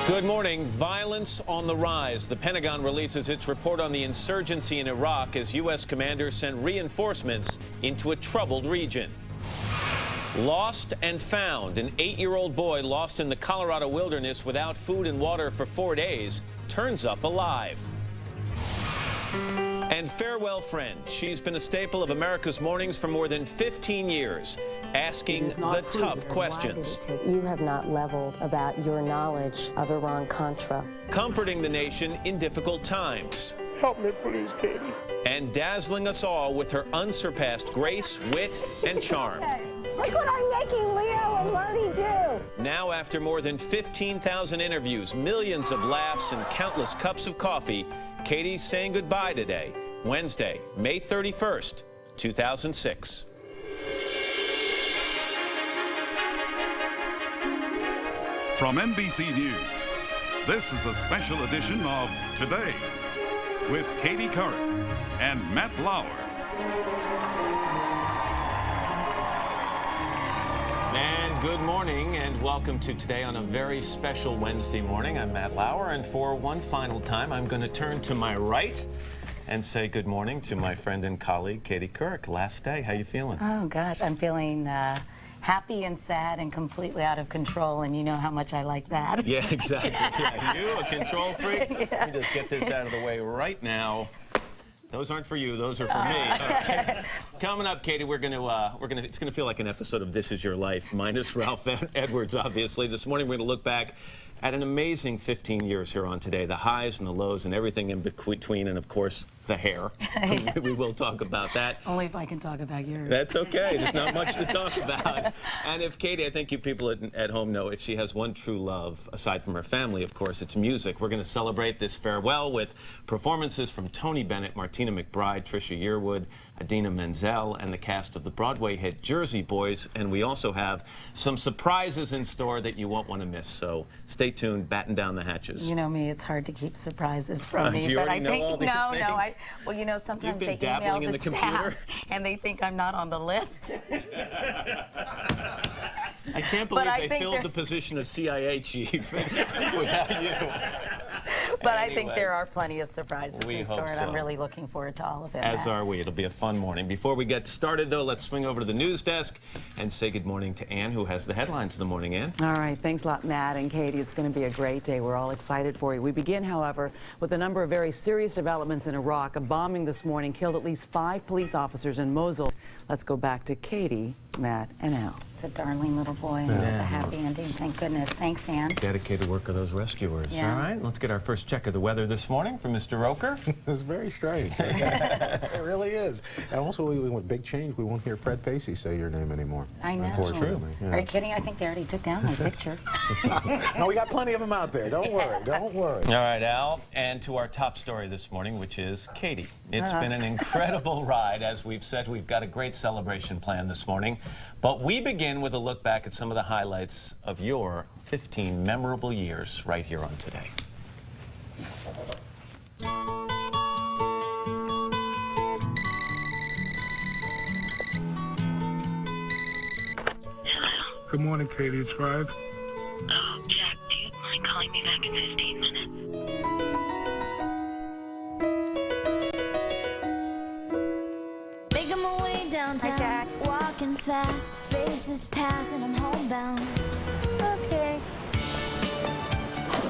Good morning. Violence on the rise. The Pentagon releases its report on the insurgency in Iraq as U.S. commanders send reinforcements into a troubled region. Lost and found. An 8-year-old boy lost in the Colorado wilderness without food and water for 4 days turns up alive. And farewell friend. She's been a staple of America's mornings for more than 15 years, asking the tough questions. You have not leveled about your knowledge of Iran-Contra. Comforting the nation in difficult times. Help me, please, Katie. And dazzling us all with her unsurpassed grace, wit, and charm. Look what I'm making Leo and Marty do. Now, after more than 15,000 interviews, millions of laughs, and countless cups of coffee, Katie's saying goodbye today, Wednesday, May 31st, 2006. From NBC News, this is a special edition of Today with Katie Couric and Matt Lauer. And good morning and welcome to Today on a very special Wednesday morning. I'm Matt Lauer, and for one final time, I'm going to turn to my right and say good morning to my friend and colleague, Katie Couric. Last day, how you feeling? Oh, gosh, I'm feeling happy and sad and completely out of control, and you know how much I like that. Yeah, exactly. Yeah, you, a control freak? Yeah. Let me just get this out of the way right now. Those aren't for you, those are for me. Right. Coming up, Katie, it's gonna feel like an episode of This Is Your Life, minus Ralph Edwards, obviously. This morning we're gonna look back at an amazing 15 years here on Today, the highs and the lows and everything in between, and of course, the hair. We will talk about that. Only if I can talk about yours. That's okay. There's not much to talk about. And if Katie, I think you people at home know, if she has one true love, aside from her family, of course, it's music. We're going to celebrate this farewell with performances from Tony Bennett, Martina McBride, Trisha Yearwood, Idina Menzel, and the cast of the Broadway hit Jersey Boys. And we also have some surprises in store that you won't want to miss. So stay tuned, batten down the hatches. You know me, it's hard to keep surprises from me. Do you already know all these things? Well, you know, sometimes You've been they email dabbling in the the staff computer? and they think I'm not on the list. I can't believe they filled the position of CIA chief without you. But anyway, I think there are plenty of surprises in store, and so. I'm really looking forward to all of it. As are we. It'll be a fun morning. Before we get started, though, let's swing over to the news desk and say good morning to Ann, who has the headlines of the morning. Ann? All right. Thanks a lot, Matt and Katie. It's going to be a great day. We're all excited for you. We begin, however, with a number of very serious developments in Iraq. A bombing this morning killed at least 5 police officers in Mosul. Let's go back to Katie, Matt, and Al. It's a darling little boy with a happy ending. Thank goodness. Thanks, Ann. Dedicated work of those rescuers. Yeah. All right. Let's get our first check of the weather this morning from Mr. Roker. It's very strange. It really is. And also, with big change, we won't hear Fred Facey say your name anymore. I know. Unfortunately. Yeah. Are you kidding? I think they already took down my picture. No, we got plenty of them out there. Don't worry. Don't worry. All right, Al. And to our top story this morning, which is Katie. It's been an incredible ride. As we've said, we've got a great celebration planned this morning. But we begin with a look back at some of the highlights of your 15 memorable years right here on Today. Good morning, Katie. It's Rod. Oh, Jack, do you mind calling me back in 15 minutes? Making my way downtown, Hi, Jack. walking fast, faces pass, and I'm homebound. Okay.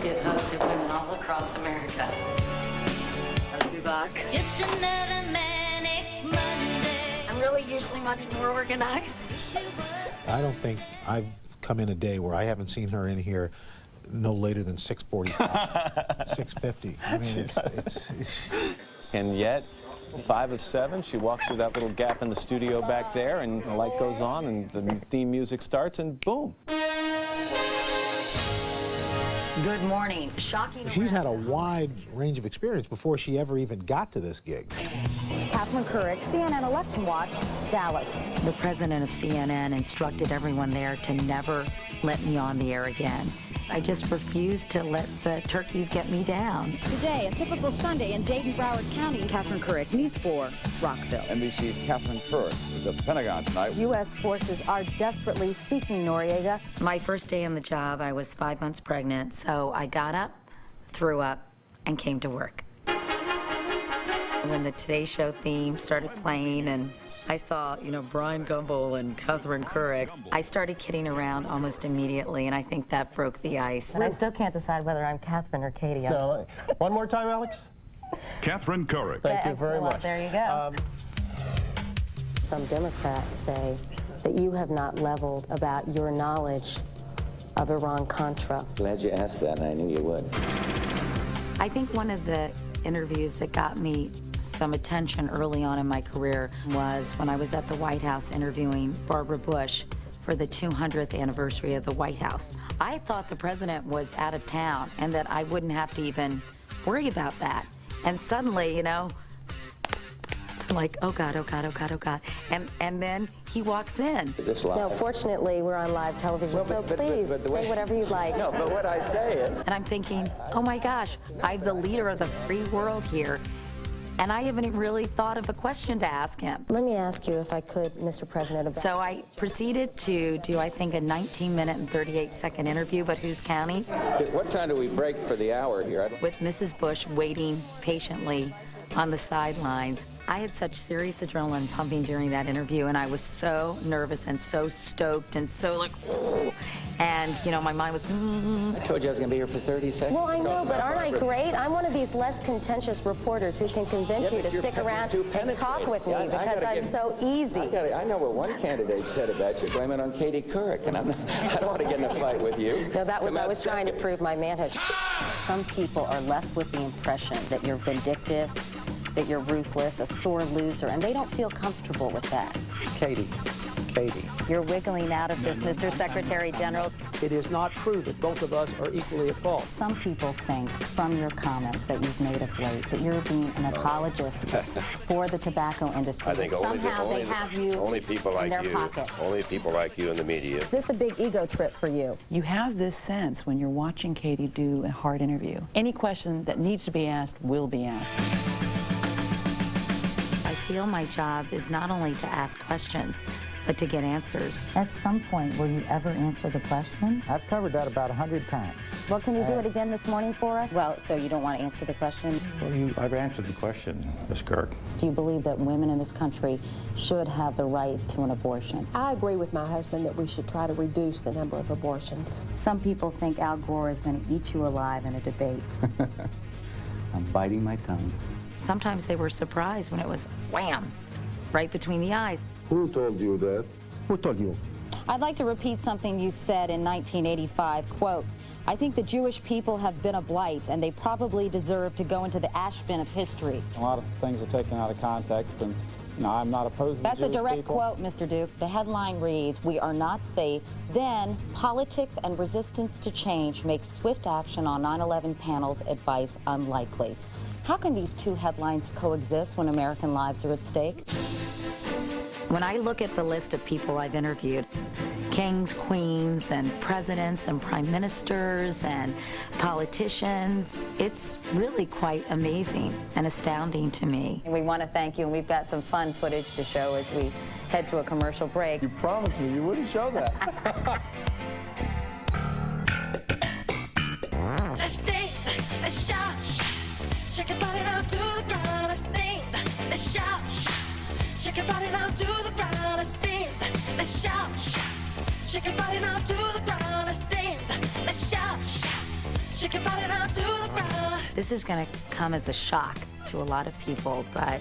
Give hope to women all across America. Have a good luck. Just another manic Monday. I'm really usually much more organized. I don't think I've come in a day where I haven't seen her in here no later than 6:45, 6:50. I mean, it's And yet, 5 of 7, she walks through that little gap in the studio back there, and the light goes on, and the theme music starts, and boom. Good morning. Shocking. She's had a wide range of experience before she ever even got to this gig. Couric, CNN Election Watch, Dallas. The president of CNN instructed everyone there to never let me on the air again. I just refuse to let the turkeys get me down. Today, a typical Sunday in Dayton-Broward County. Catherine Couric, News 4, Rockville. NBC's Catherine Couric was at the Pentagon tonight. U.S. forces are desperately seeking Noriega. My first day on the job, I was 5 months pregnant, so I got up, threw up, and came to work. When the Today Show theme started playing and I saw, Brian Gumbel and Catherine Couric, I started kidding around almost immediately, and I think that broke the ice. I still can't decide whether I'm Catherine or Katie. No, one more time, Alex. Catherine Couric. Thank you very much. There you go. Some Democrats say that you have not leveled about your knowledge of Iran-Contra. Glad you asked that, and I knew you would. I think one of the interviews that got me some attention early on in my career was when I was at the White House interviewing Barbara Bush for the 200th anniversary of the White House. I thought the president was out of town and that I wouldn't have to even worry about that. And suddenly, I'm like, oh God, oh God, oh God, oh God. And then he walks in. Is this live? No, fortunately, we're on live television, so please say whatever you'd like. No, but what I say is... And I'm thinking, oh my gosh, I'm the leader of the free world here. And I haven't really thought of a question to ask him. Let me ask you, if I could, Mr. President, about... So I proceeded to do, I think, a 19-minute and 38-second interview, but who's counting? What time do we break for the hour here? With Mrs. Bush waiting patiently on the sidelines. I had such serious adrenaline pumping during that interview, and I was so nervous and so stoked and so like, oh. And, my mind was, I told you I was going to be here for 30 seconds. Well, I know, but aren't I great? I'm one of these less contentious reporters who can convince you to stick around and talk with me because I'm so easy. I know what one candidate said about you. Blame it on Katie Couric, and I don't want to get in a fight with you. No, that was, I was trying to prove my manhood. Some people are left with the impression that you're vindictive, that you're ruthless, a sore loser, and they don't feel comfortable with that. Katie. You're wiggling out of this, Mr. Secretary General. It is not true that both of us are equally at fault. Some people think from your comments that you've made of late that you're being an apologist for the tobacco industry. I think somehow they have you only people like in their you, pocket. Only people like you in the media. Is this a big ego trip for you? You have this sense when you're watching Katie do a hard interview. Any question that needs to be asked will be asked. I feel my job is not only to ask questions, but to get answers. At some point, will you ever answer the question? I've covered that about 100 times. Well, can you do it again this morning for us? Well, so you don't want to answer the question? Well, I've answered the question, Ms. Couric. Do you believe that women in this country should have the right to an abortion? I agree with my husband that we should try to reduce the number of abortions. Some people think Al Gore is going to eat you alive in a debate. I'm biting my tongue. Sometimes they were surprised when it was wham, right between the eyes. Who told you that? Who told you? I'd like to repeat something you said in 1985, quote, I think the Jewish people have been a blight, and they probably deserve to go into the ash bin of history. A lot of things are taken out of context, and I'm not opposed to That's Jewish a direct people. quote, Mr. Duke. The headline reads, we are not safe. Then, politics and resistance to change make swift action on 9/11 panel's advice unlikely. How can these two headlines coexist when American lives are at stake? When I look at the list of people I've interviewed, kings, queens, and presidents, and prime ministers, and politicians, it's really quite amazing and astounding to me. We want to thank you, and we've got some fun footage to show as we head to a commercial break. You promised me you wouldn't show that. Let's dance, let's shout, shake your body down to the ground. Let's dance, let's shout, shake your body down to the ground. Let's dance, let's shout, shake your body down to the ground. Let's dance, let's shout, shake your body down to the ground. This is going to come as a shock to a lot of people, but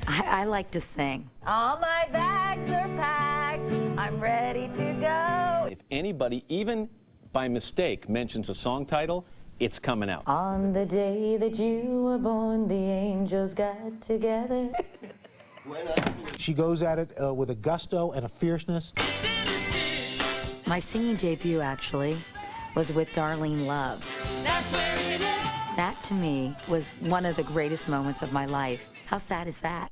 I like to sing. All my bags are packed. I'm ready to go. If anybody, even by mistake, mentions a song title, it's coming out. On the day that you were born, the angels got together. She goes at it with a gusto and a fierceness. My singing debut, actually, was with Darlene Love. That's where it is. That, to me, was one of the greatest moments of my life. How sad is that?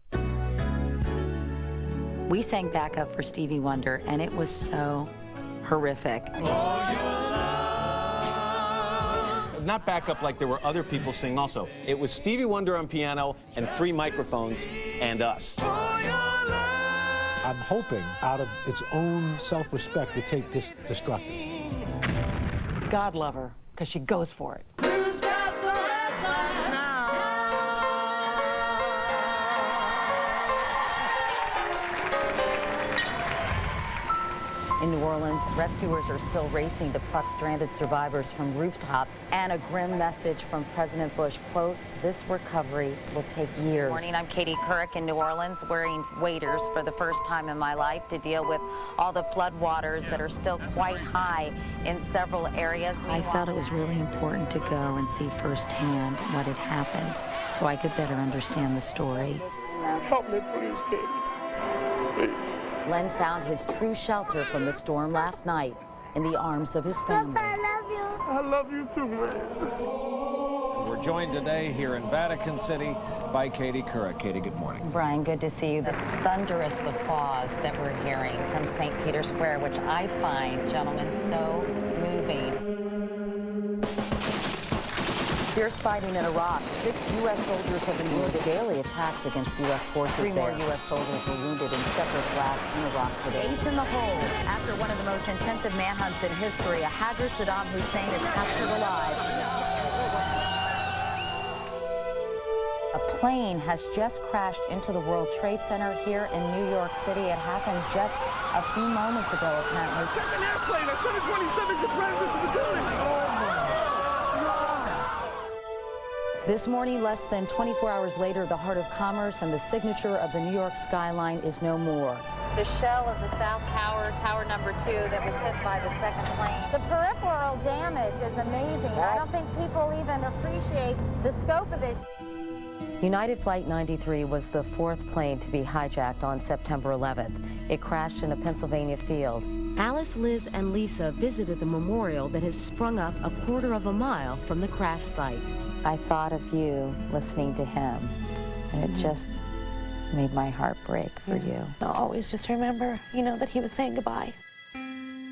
We sang backup for Stevie Wonder, and it was so horrific. not backup like there were other people singing also. It was Stevie Wonder on piano and 3 microphones and us. I'm hoping, out of its own self-respect, to take this destructive. God love her, because she goes for it. In New Orleans, rescuers are still racing to pluck stranded survivors from rooftops, and a grim message from President Bush, quote, "This recovery will take years." Good morning, I'm Katie Couric in New Orleans, wearing waders for the first time in my life to deal with all the flood waters that are still quite high in several areas. I felt it was really important to go and see firsthand what had happened so I could better understand the story. Help me, please, Katie. Please. Len found his true shelter from the storm last night in the arms of his family. I love you. I love you too, man. We're joined today here in Vatican City by Katie Couric. Katie, good morning. Brian, good to see you. The thunderous applause that we're hearing from St. Peter's Square, which I find, gentlemen, so moving. Fierce fighting in Iraq. 6 U.S. soldiers have been wounded. Daily attacks against U.S. forces. 3 more U.S. soldiers were wounded in separate blasts in Iraq today. Ace in the hole. After one of the most intensive manhunts in history, a haggard Saddam Hussein is captured alive. A plane has just crashed into the World Trade Center here in New York City. It happened just a few moments ago, apparently. An airplane, a 727 just ran into the building. Oh, my. This morning, less than 24 hours later, the heart of commerce and the signature of the New York skyline is no more. The shell of the South Tower, Tower number 2, that was hit by the second plane. The peripheral damage is amazing. I don't think people even appreciate the scope of this. United Flight 93 was the 4th plane to be hijacked on September 11th. It crashed in a Pennsylvania field. Alice, Liz, and Lisa visited the memorial that has sprung up a quarter of a mile from the crash site. I thought of you listening to him, and it just made my heart break for you. I'll always just remember, that he was saying goodbye.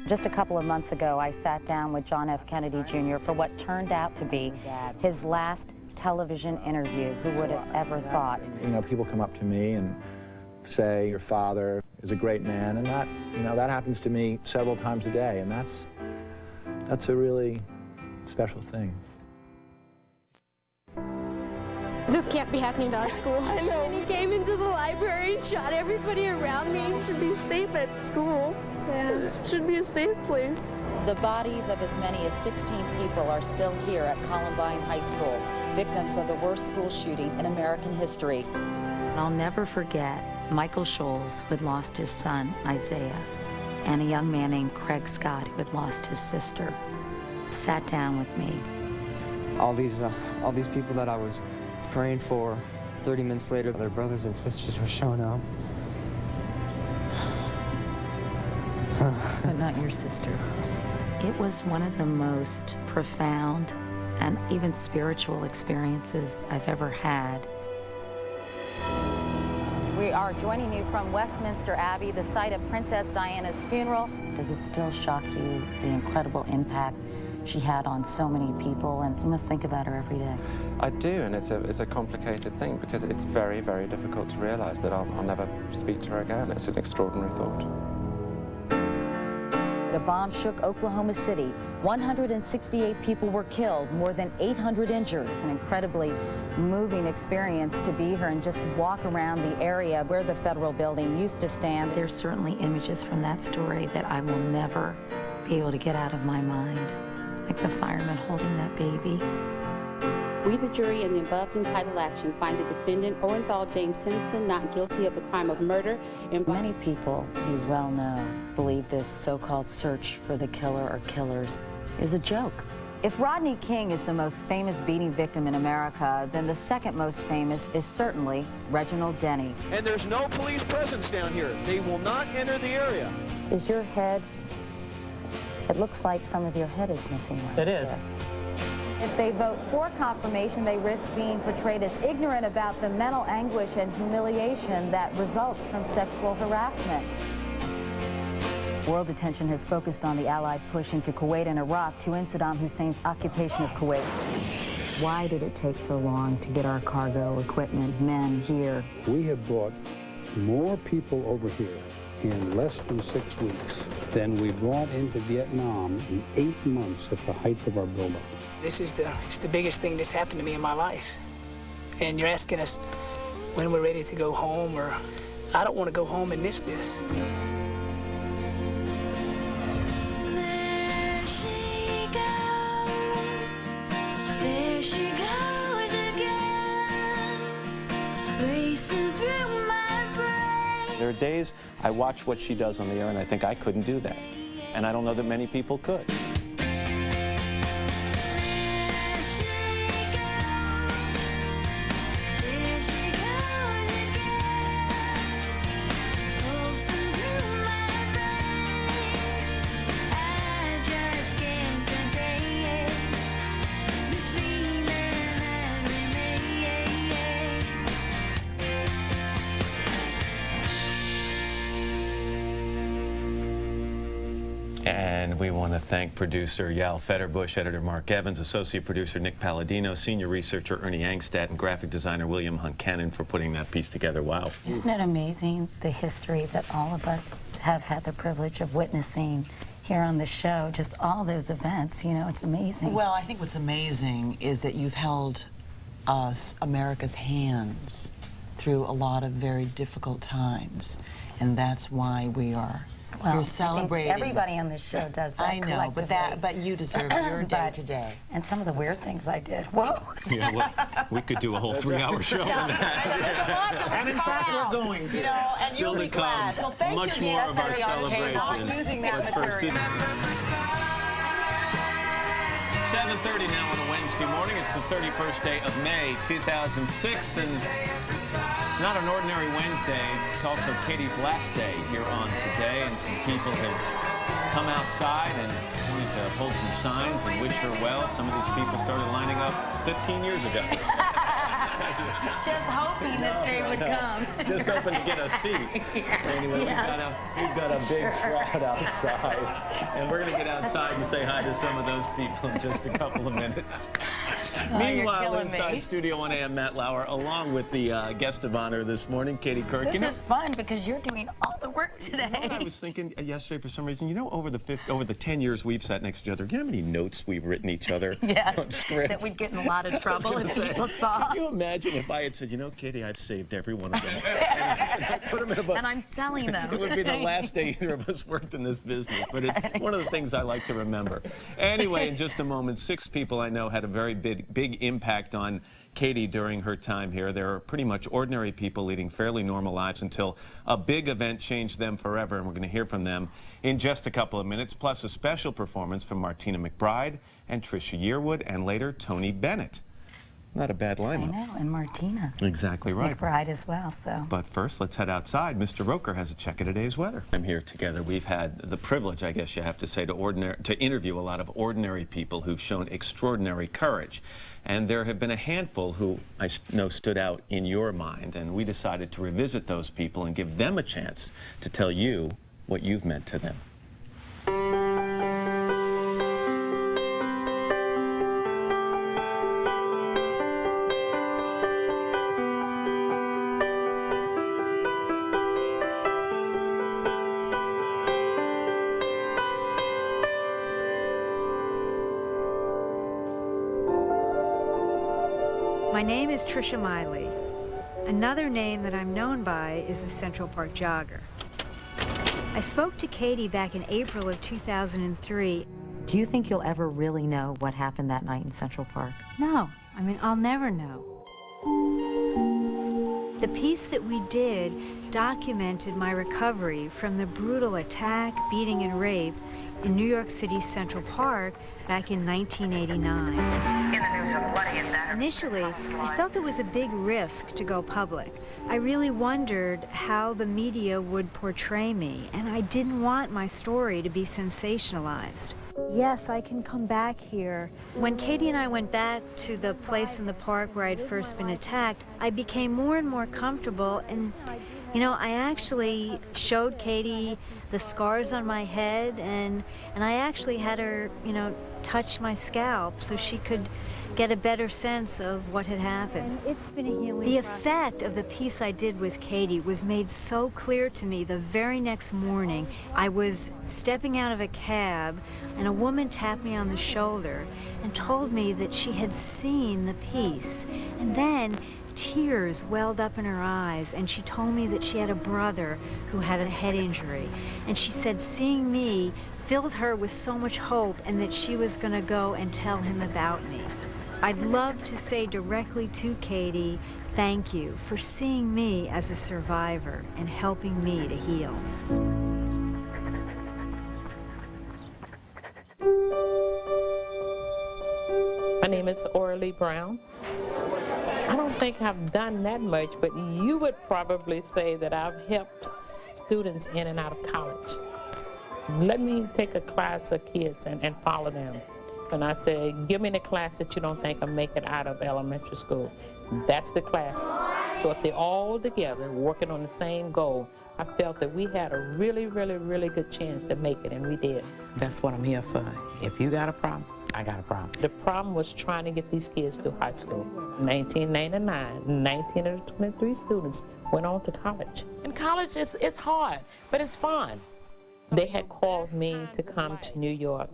Just a couple of months ago, I sat down with John F. Kennedy Jr. for what turned out to be his last television interview. Who would have ever thought? People come up to me and say, your father is a great man, and that, that happens to me several times a day, and that's a really special thing. This can't be happening to our school. I know. And he came into the library and shot everybody around me. He should be safe at school. Yeah. It should be a safe place. The bodies of as many as 16 people are still here at Columbine High School, victims of the worst school shooting in American history. I'll never forget Michael Scholes, who had lost his son, Isaiah, and a young man named Craig Scott, who had lost his sister, sat down with me. All these people that I was praying for, 30 minutes later, their brothers and sisters were showing up. But not your sister. It was one of the most profound and even spiritual experiences I've ever had. We are joining you from Westminster Abbey, the site of Princess Diana's funeral. Does it still shock you, the incredible impact she had on so many people? And you must think about her every day. I do, and it's a complicated thing because it's very, very difficult to realize that I'll never speak to her again. It's an extraordinary thought. A bomb shook Oklahoma City. 168 people were killed, more than 800 injured. It's an incredibly moving experience to be here and just walk around the area where the federal building used to stand. There's certainly images from that story that I will never be able to get out of my mind, like the fireman holding that baby. We, the jury, in the above entitled action, find the defendant, Orenthal James Simpson, not guilty of the crime of murder. Many people you well know believe this so-called search for the killer or killers is a joke. If Rodney King is the most famous beating victim in America, then the second most famous is certainly Reginald Denny. And there's no police presence down here. They will not enter the area. Is your head, it looks like some of your head is missing right It is. there. If they vote for confirmation, they risk being portrayed as ignorant about the mental anguish and humiliation that results from sexual harassment. World attention has focused on the Allied push into Kuwait and Iraq to end Saddam Hussein's occupation of Kuwait. Why did it take so long to get our cargo, equipment, men here? We have brought more people over here in less than 6 weeks than we brought into Vietnam in 8 months at the height of our buildup. This is the biggest thing that's happened to me in my life. And you're asking us when we're ready to go home, or I don't want to go home and miss this. There she goes again, racing through my brain. There are days I watch what she does on the air and I think I couldn't do that. And I don't know that many people could. And we want to thank producer Yal Fetterbush, editor Mark Evans, associate producer Nick Palladino, senior researcher Ernie Angstad, and graphic designer William Huncannon for putting that piece together. Wow. Isn't it amazing, the history that all of us have had the privilege of witnessing here on the show, just all those events, you know, it's amazing. Well, I think what's amazing is that you've held us, America's hands, through a lot of very difficult times, and that's why we are here celebrating. Everybody on this show does that. I know, but you deserve your day today. And some of the weird things I did. Whoa. Yeah, well, we could do a whole 3-hour show on that. And in fact, we're going to. You know, and you'll be glad. So thank much you. more of our celebration. I'm using that material. 7:30 now on a Wednesday morning. It's the 31st day of May, 2006, and not an ordinary Wednesday. It's also Katie's last day here on Today, and some people have come outside and wanted to hold some signs and wish her well. Some of these people started lining up 15 years ago. Just hoping this day would come. Just hoping to get a seat. Anyway, we've got a big crowd outside, and we're going to get outside and say hi to some of those people in just a couple of minutes. Meanwhile, inside studio 1 AM, Matt Lauer, along with the guest of honor this morning, Katie Couric. This is fun because you're doing all the work today. You know what I was thinking yesterday for some reason, you know, over the 10 years we've sat next to each other, you know how many notes we've written each other? Yes, on scripts? that we'd get in a lot of trouble if people saw. Can you imagine if I had said, you know, Katie, I've saved every one of them. and I put them in a book. And I'm selling them. It would be the last day either of us worked in this business, but it's one of the things I like to remember. Anyway, in just a moment, 6 people I know had a very big impact on Katie during her time here. They're pretty much ordinary people leading fairly normal lives until a big event changed them forever, and we're going to hear from them in just a couple of minutes, plus a special performance from Martina McBride and Trisha Yearwood, and later Tony Bennett. Not a bad lineup. I know, and Martina. Exactly right. McBride as well, so. But first, let's head outside. Mr. Roker has a check of today's weather. I'm here together. We've had the privilege, I guess you have to say, to interview a lot of ordinary people who've shown extraordinary courage. And there have been a handful who I know stood out in your mind, and we decided to revisit those people and give them a chance to tell you what you've meant to them. My name is Trisha Miley. Another name that I'm known by is the Central Park Jogger. I spoke to Katie back in April of 2003. Do you think you'll ever really know what happened that night in Central Park? No, I mean, I'll never know. The piece that we did documented my recovery from the brutal attack, beating, and rape in New York City's Central Park back in 1989. Initially, I felt it was a big risk to go public. I really wondered how the media would portray me, and I didn't want my story to be sensationalized. Yes, I can come back here. When Katie and I went back to the place in the park where I'd first been attacked, I became more and more comfortable, and You know, I actually showed Katie the scars on my head, and I actually had her, you know, touch my scalp so she could get a better sense of what had happened. And it's been a healing The effect of the piece I did with Katie was made so clear to me the very next morning. I was stepping out of a cab, and a woman tapped me on the shoulder and told me that she had seen the piece. And then tears welled up in her eyes, and she told me that she had a brother who had a head injury. And she said seeing me filled her with so much hope, and that she was going to go and tell him about me. I'd love to say directly to Katie, thank you for seeing me as a survivor and helping me to heal. My name is Orly Brown. I don't think I've done that much, but you would probably say that I've helped students in and out of college. Let me take a class of kids and follow them. And I say, give me the class that you don't think will make it out of elementary school. That's the class. So if they're all together working on the same goal, I felt that we had a really, really, really good chance to make it, and we did. That's what I'm here for. If you got a problem, I got a problem. The problem was trying to get these kids through high school. In 1999, 19 of the 23 students went on to college. And college it's hard, but it's fun. They had called me to come to New York.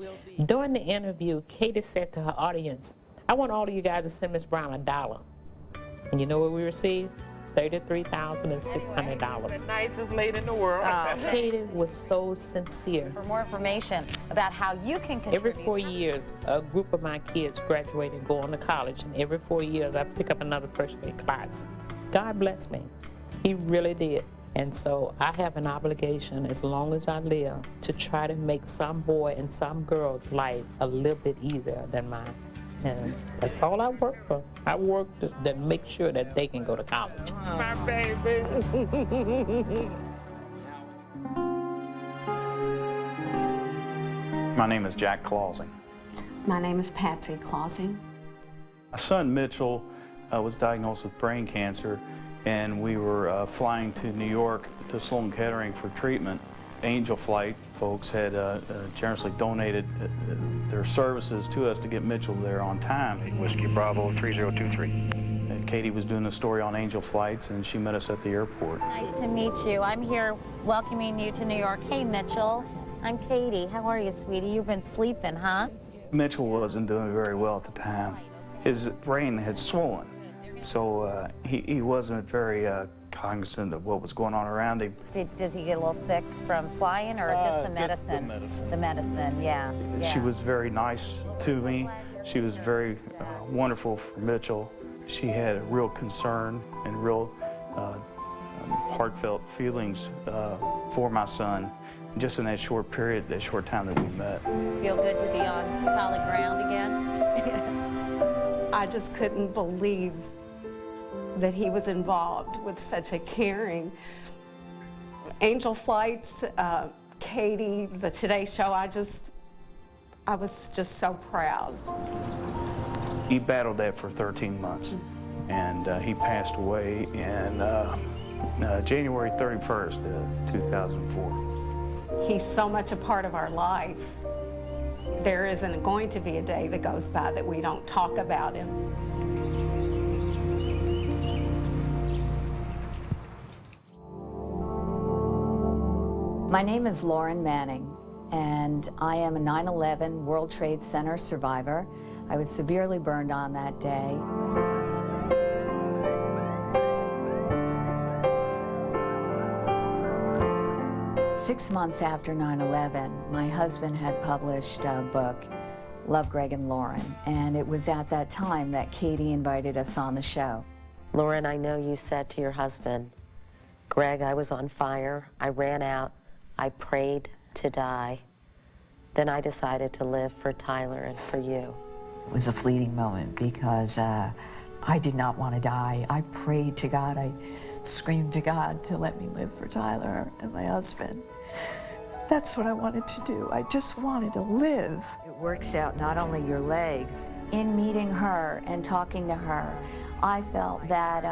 During the interview, Katie said to her audience, I want all of you guys to send Miss Brown $1. And you know what we received? $33,600. The nicest lady in the world. Katie was so sincere. For more information about how you can contribute. Every 4 years, a group of my kids graduate and go on to college, and every 4 years, I pick up another first grade class. God bless me. He really did. And so I have an obligation, as long as I live, to try to make some boy and some girl's life a little bit easier than mine. And that's all I work for. I work to make sure that they can go to college. My baby. My name is Jack Clausing. My name is Patsy Clausing. My son Mitchell was diagnosed with brain cancer, and we were flying to New York to Sloan Kettering for treatment. Angel Flight folks had generously donated their services to us to get Mitchell there on time. Whiskey Bravo 3023. And Katie was doing a story on Angel Flights, and she met us at the airport. Nice to meet you. I'm here welcoming you to New York. Hey, Mitchell. I'm Katie. How are you, sweetie? You've been sleeping, huh? Mitchell wasn't doing very well at the time. His brain had swollen, so he wasn't very cognizant of what was going on around him. Does he get a little sick from flying, or just the medicine? Just the medicine. The medicine, yeah. She was very nice to me. She was very wonderful for Mitchell. She had a real concern and real heartfelt feelings for my son, just in that short period, that short time that we met. Feel good to be on solid ground again? I just couldn't believe that he was involved with such a caring. Angel Flights, Katie, the Today Show, I was just so proud. He battled that for 13 months, and he passed away in January 31st, 2004. He's so much a part of our life. There isn't going to be a day that goes by that we don't talk about him. My name is Lauren Manning, and I am a 9/11 World Trade Center survivor. I was severely burned on that day. Six months after 9/11, my husband had published a book, Love, Greg and Lauren, and it was at that time that Katie invited us on the show. Lauren, I know you said to your husband, Greg, I was on fire, I ran out, I prayed to die. Then I decided to live for Tyler and for you. It was a fleeting moment because I did not want to die. I prayed to God, I screamed to God to let me live for Tyler and my husband. That's what I wanted to do. I just wanted to live. It works out not only your legs. In meeting her and talking to her, I felt that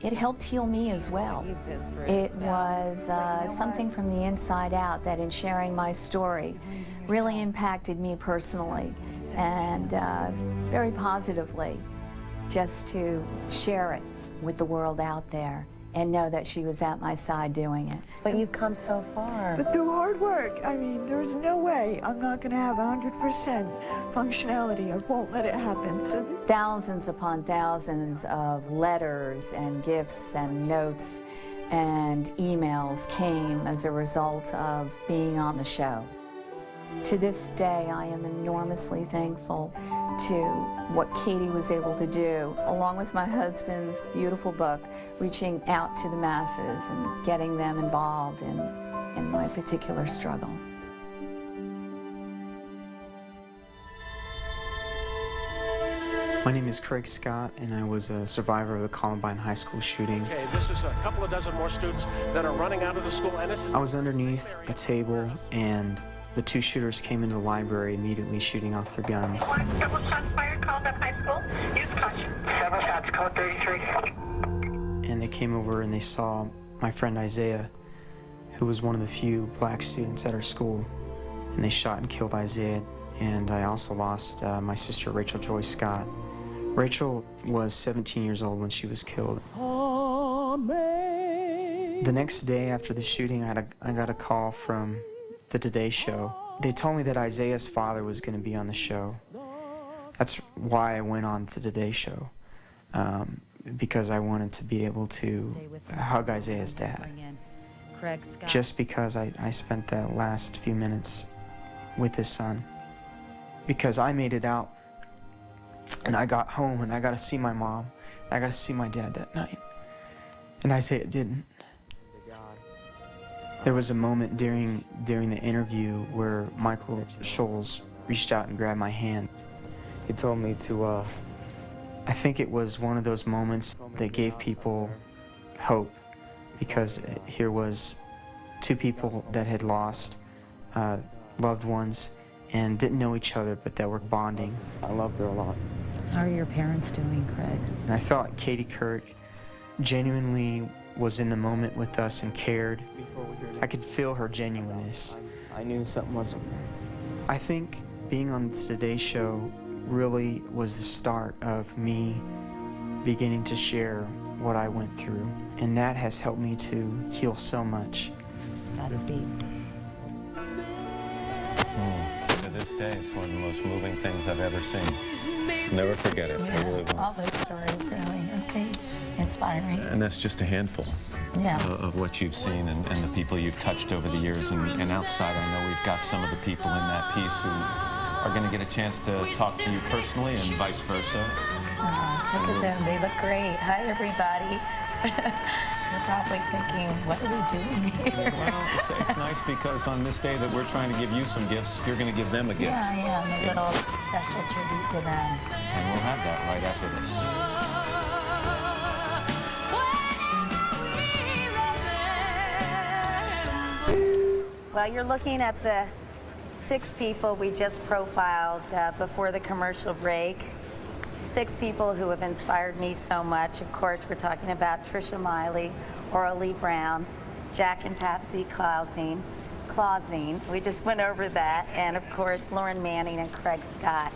it helped heal me as well. It was something from the inside out that in sharing my story really impacted me personally and very positively, just to share it with the world out there and know that she was at my side doing it. But you've come so far. But through hard work, I mean, there's no way I'm not going to have 100% functionality. I won't let it happen. So this... Thousands upon thousands of letters and gifts and notes and emails came as a result of being on the show. To this day, I am enormously thankful to what Katie was able to do, along with my husband's beautiful book, reaching out to the masses and getting them involved in my particular struggle. My name is Craig Scott, and I was a survivor of the Columbine High School shooting. Okay, this is a couple of dozen more students that are running out of the school, and this is... I was underneath a table, and the two shooters came into the library immediately shooting off their guns. Double shots fired, called up high school. Use caution. 7 shots, code 33. And they came over and they saw my friend Isaiah, who was one of the few black students at our school. And they shot and killed Isaiah. And I also lost my sister, Rachel Joy Scott. Rachel was 17 years old when she was killed. The next day after the shooting, I got a call from the Today Show. They told me that Isaiah's father was going to be on the show. That's why I went on the Today Show, because I wanted to be able to hug Isaiah's dad. Just because I spent the last few minutes with his son. Because I made it out, and I got home, and I got to see my mom, I got to see my dad that night. And Isaiah didn't. There was a moment during the interview where Michael Scholes reached out and grabbed my hand. He told me to, I think it was one of those moments that gave people hope, because here was two people that had lost loved ones and didn't know each other, but that were bonding. I loved her a lot. How are your parents doing, Craig? And I felt like Katie Couric genuinely was in the moment with us and cared. I could feel her genuineness. I knew something wasn't right. I think being on the Today Show really was the start of me beginning to share what I went through. And that has helped me to heal so much. Godspeed. To this day, it's one of the most moving things I've ever seen. Never forget it. I really won't. All those stories really are inspiring. And that's just a handful of what you've seen and the people you've touched over the years. And outside, I know we've got some of the people in that piece who are going to get a chance to talk to you personally and vice versa. Look at them. They look great. Hi, everybody. You're probably thinking, what are we doing here? Well, it's nice because on this day that we're trying to give you some gifts, you're going to give them a gift. Yeah, a little special tribute to them. And we'll have that right after this. Well, you're looking at the 6 people we just profiled before the commercial break. 6 people who have inspired me so much. Of course, we're talking about Trisha Miley, Orly Brown, Jack and Patsy Clausine. We just went over that. And of course, Lauren Manning and Craig Scott.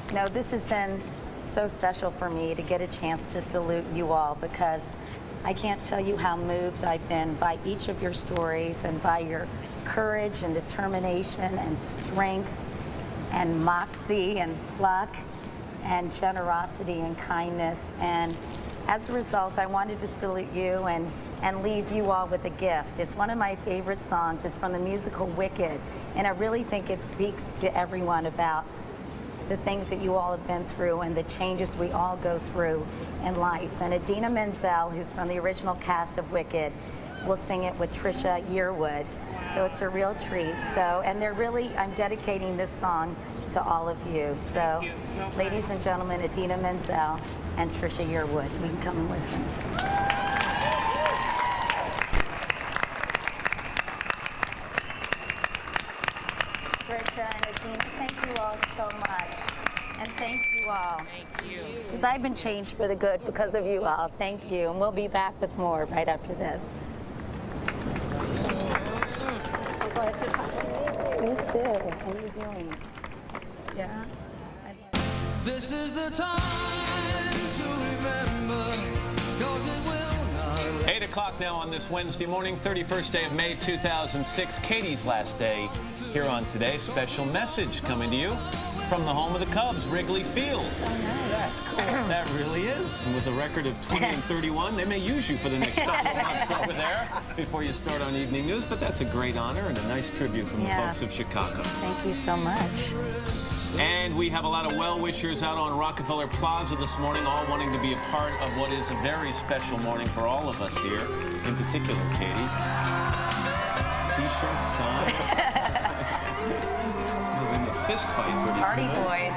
You know, this has been so special for me to get a chance to salute you all, because I can't tell you how moved I've been by each of your stories and by your courage and determination and strength and moxie and pluck and generosity and kindness. And as a result, I wanted to salute you and leave you all with a gift. It's one of my favorite songs. It's from the musical Wicked, and I really think it speaks to everyone about the things that you all have been through and the changes we all go through in life. And Idina Menzel, who's from the original cast of Wicked, will sing it with Trisha Yearwood. So it's a real treat. So, and I'm dedicating this song to all of you. So, ladies and gentlemen, Idina Menzel and Trisha Yearwood. We can come and listen. Trisha and Idina, thank you all so much. And thank Thank you all. Thank you. Because I've been changed for the good because of you all. Thank you. And we'll be back with more right after this. So glad to talk to you. Me too. How are you doing? Yeah. This is the time to remember, 'cause it will not. 8 o'clock now on this Wednesday morning, 31st day of May 2006, Katie's last day here on Today. Special message coming to you from the home of the Cubs, Wrigley Field. That's cool. That really is. And with a record of 20 and 31, they may use you for the next couple of months over there before you start on evening news, but that's a great honor and a nice tribute from the folks of Chicago. Thank you so much. And we have a lot of well-wishers out on Rockefeller Plaza this morning, all wanting to be a part of what is a very special morning for all of us here, in particular, Katie. T-shirts, signs. We're in the fist fight pretty Party soon. boys.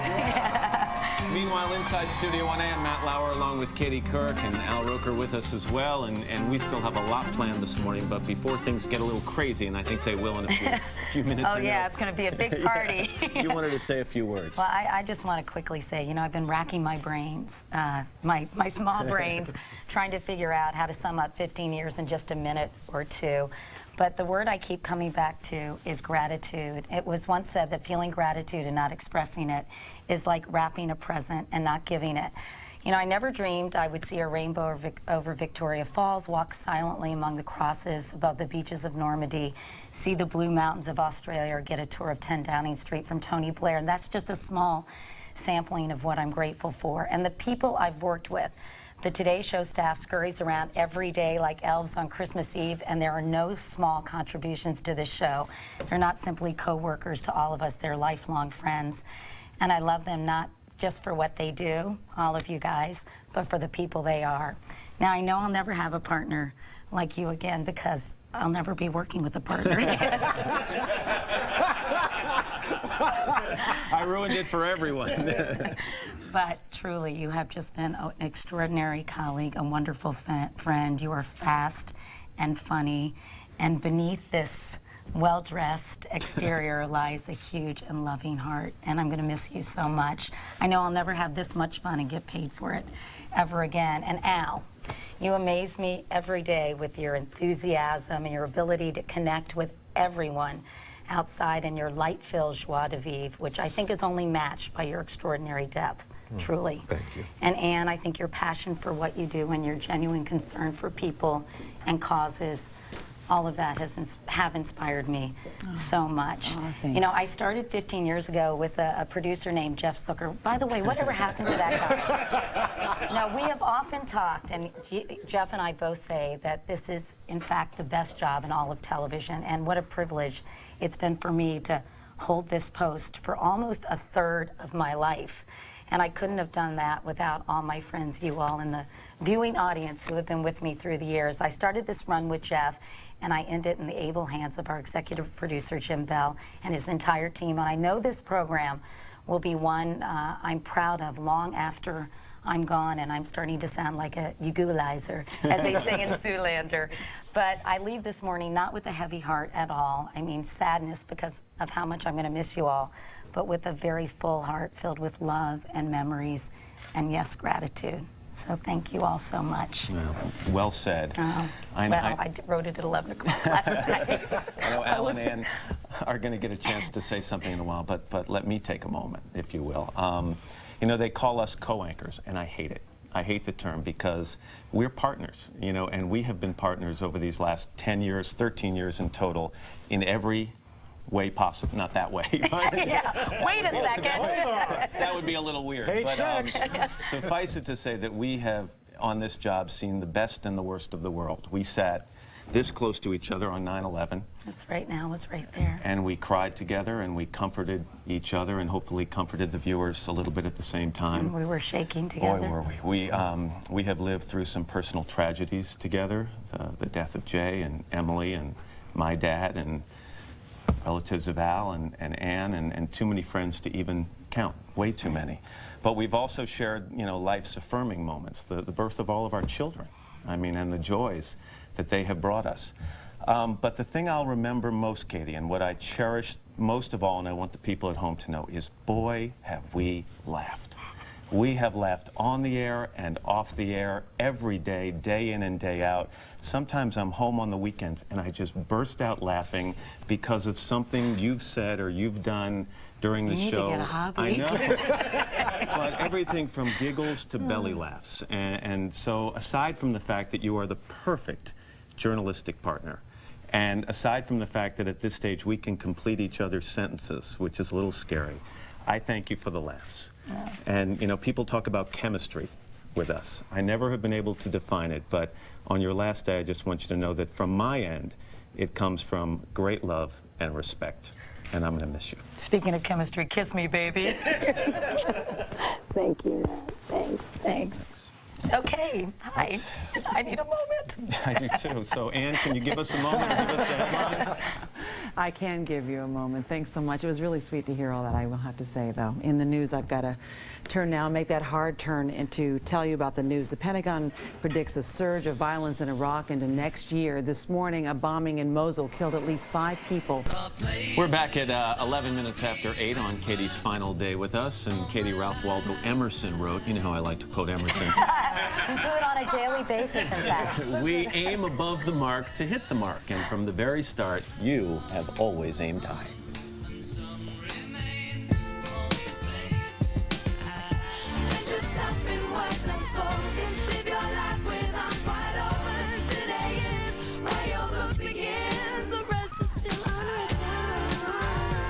Meanwhile, inside Studio 1A, I'm Matt Lauer along with Katie Couric and Al Roker with us as well, and we still have a lot planned this morning, but before things get a little crazy, and I think they will in a few minutes. Oh, yeah, it's going to be a big party. You wanted to say a few words. Well, I just want to quickly say, you know, I've been racking my brains, my small brains, trying to figure out how to sum up 15 years in just a minute or two. But the word I keep coming back to is gratitude. It was once said that feeling gratitude and not expressing it is like wrapping a present and not giving it. You know, I never dreamed I would see a rainbow over Victoria Falls, walk silently among the crosses above the beaches of Normandy, see the blue mountains of Australia, or get a tour of 10 Downing Street from Tony Blair. And that's just a small sampling of what I'm grateful for. And the people I've worked with. The Today Show staff scurries around every day like elves on Christmas Eve, and there are no small contributions to this show. They're not simply co-workers to all of us, they're lifelong friends. And I love them not just for what they do, all of you guys, but for the people they are. Now, I know I'll never have a partner like you again because I'll never be working with a partner again. I ruined it for everyone. But truly, you have just been an extraordinary colleague, a wonderful friend. You are fast and funny, and beneath this well-dressed exterior lies a huge and loving heart, and I'm going to miss you so much. I know I'll never have this much fun and get paid for it ever again. And Al, you amaze me every day with your enthusiasm and your ability to connect with everyone outside, and your light-filled joie de vivre, which I think is only matched by your extraordinary depth, truly. Thank you. And Anne, I think your passion for what you do and your genuine concern for people and causes, all of that have inspired me so much. You know, I started 15 years ago with a producer named Jeff Zucker. By the way, whatever happened to that guy? Now, we have often talked, and Jeff and I both say that this is, in fact, the best job in all of television, and what a privilege it's been for me to hold this post for almost a third of my life. And I couldn't have done that without all my friends, you all, and the viewing audience who have been with me through the years. I started this run with Jeff, and I end it in the able hands of our executive producer, Jim Bell, and his entire team. And I know this program will be one I'm proud of long after I'm gone, and I'm starting to sound like a equalizer, as they say in Zoolander. But I leave this morning not with a heavy heart at all. I mean, sadness because of how much I'm going to miss you all, but with a very full heart filled with love and memories and, yes, gratitude. So thank you all so much. Well said. I wrote it at 11 o'clock last night. I know Al and Ann are going to get a chance to say something in a while, but let me take a moment, if you will. You know, they call us co-anchors, and I hate it. I hate the term because we're partners, you know, and we have been partners over these last 10 years, 13 years in total, in every way possible. Not that way. Yeah, wait a second. That would be a little weird. Hey, but suffice it to say that we have, on this job, seen the best and the worst of the world. We sat this close to each other on 9/11. That's right now, was right there. And we cried together, and we comforted each other, and hopefully comforted the viewers a little bit at the same time. And we were shaking together. Boy, were we. We have lived through some personal tragedies together, the death of Jay and Emily and my dad and relatives of Al and Ann and too many friends to even count, way too many. But we've also shared, you know, life's affirming moments, the birth of all of our children, I mean, and the joys that they have brought us. But the thing I'll remember most, Katie, and what I cherish most of all, and I want the people at home to know, is boy, have we laughed. We have laughed on the air and off the air every day, day in and day out. Sometimes I'm home on the weekends and I just burst out laughing because of something you've said or you've done during the show. You need to get a hobby. I know. But everything from giggles to belly laughs. And so aside from the fact that you are the perfect journalistic partner, and aside from the fact that at this stage we can complete each other's sentences, which is a little scary, I thank you for the laughs. Yeah. And, you know, people talk about chemistry with us. I never have been able to define it, but on your last day, I just want you to know that from my end, it comes from great love and respect, and I'm going to miss you. Speaking of chemistry, kiss me, baby. Thank you. Thanks. Okay, hi. I need a moment. I do too. So, Ann, can you give us a moment to give us the headlines? I can give you a moment. Thanks so much. It was really sweet to hear all that, I will have to say, though. In the news, I've got to turn now, make that hard turn into tell you about the news. The Pentagon predicts a surge of violence in Iraq into next year. This morning, a bombing in Mosul killed at least 5 people. We're back at 11 minutes after 8 on Katie's final day with us, and Katie Ralph Waldo Emerson wrote, you know how I like to quote Emerson. You do it on a daily basis, in fact. We aim above the mark to hit the mark, and from the very start, you have always aimed high.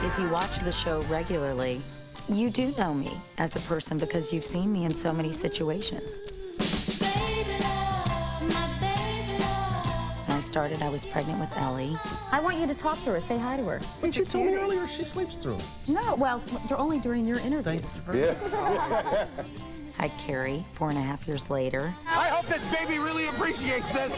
If you watch the show regularly, you do know me as a person because you've seen me in so many situations. When I started, I was pregnant with Ellie. I want you to talk to her. Say hi to her. But you told me earlier she sleeps through. No, well, you're only during your interviews. Yeah. I had Carrie 4.5 years later. I hope this baby really appreciates this.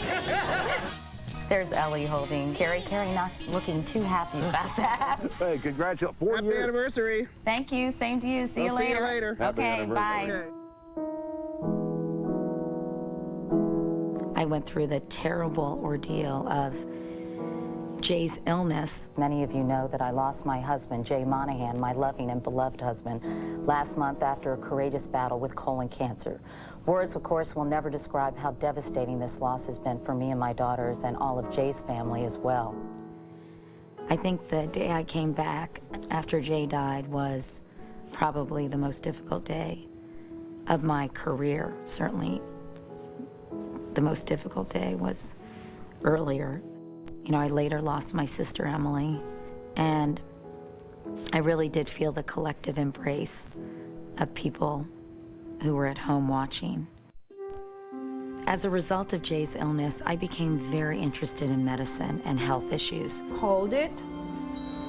There's Ellie holding Carrie. Carrie not looking too happy about that. Hey, congratulations. 4 years. Happy anniversary. Thank you. Same to you. See you later. See you later. Okay, bye. Okay. I went through the terrible ordeal of Jay's illness. Many of you know that I lost my husband, Jay Monahan, my loving and beloved husband, last month after a courageous battle with colon cancer. Words, of course, will never describe how devastating this loss has been for me and my daughters and all of Jay's family as well. I think the day I came back after Jay died was probably the most difficult day of my career. Certainly the most difficult day was earlier. You know, I later lost my sister, Emily, and I really did feel the collective embrace of people who were at home watching. As a result of Jay's illness, I became very interested in medicine and health issues. Hold it.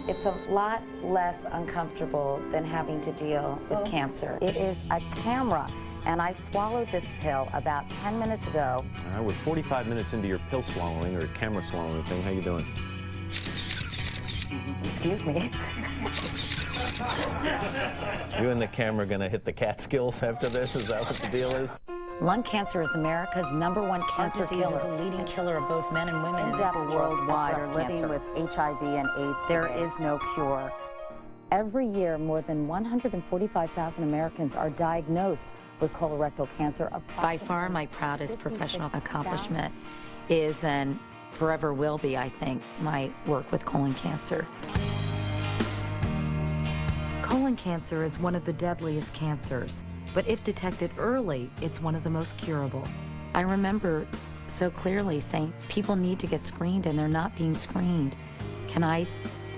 It's a lot less uncomfortable than having to deal with cancer. It is a camera, and I swallowed this pill about 10 minutes ago. All right, we're 45 minutes into your pill swallowing or camera swallowing thing. How you doing? Excuse me. You and the camera gonna hit the Catskills after this? Is that what the deal is? Lung cancer is America's #1 cancer killer. The leading killer of both men and women in this People world. worldwide are living with HIV and AIDS. There is no cure. Every year, more than 145,000 Americans are diagnosed with colorectal cancer. By far, my proudest professional accomplishment is, and forever will be, I think, my work with colon cancer. Colon cancer is one of the deadliest cancers, but if detected early, it's one of the most curable. I remember so clearly saying, people need to get screened and they're not being screened. Can I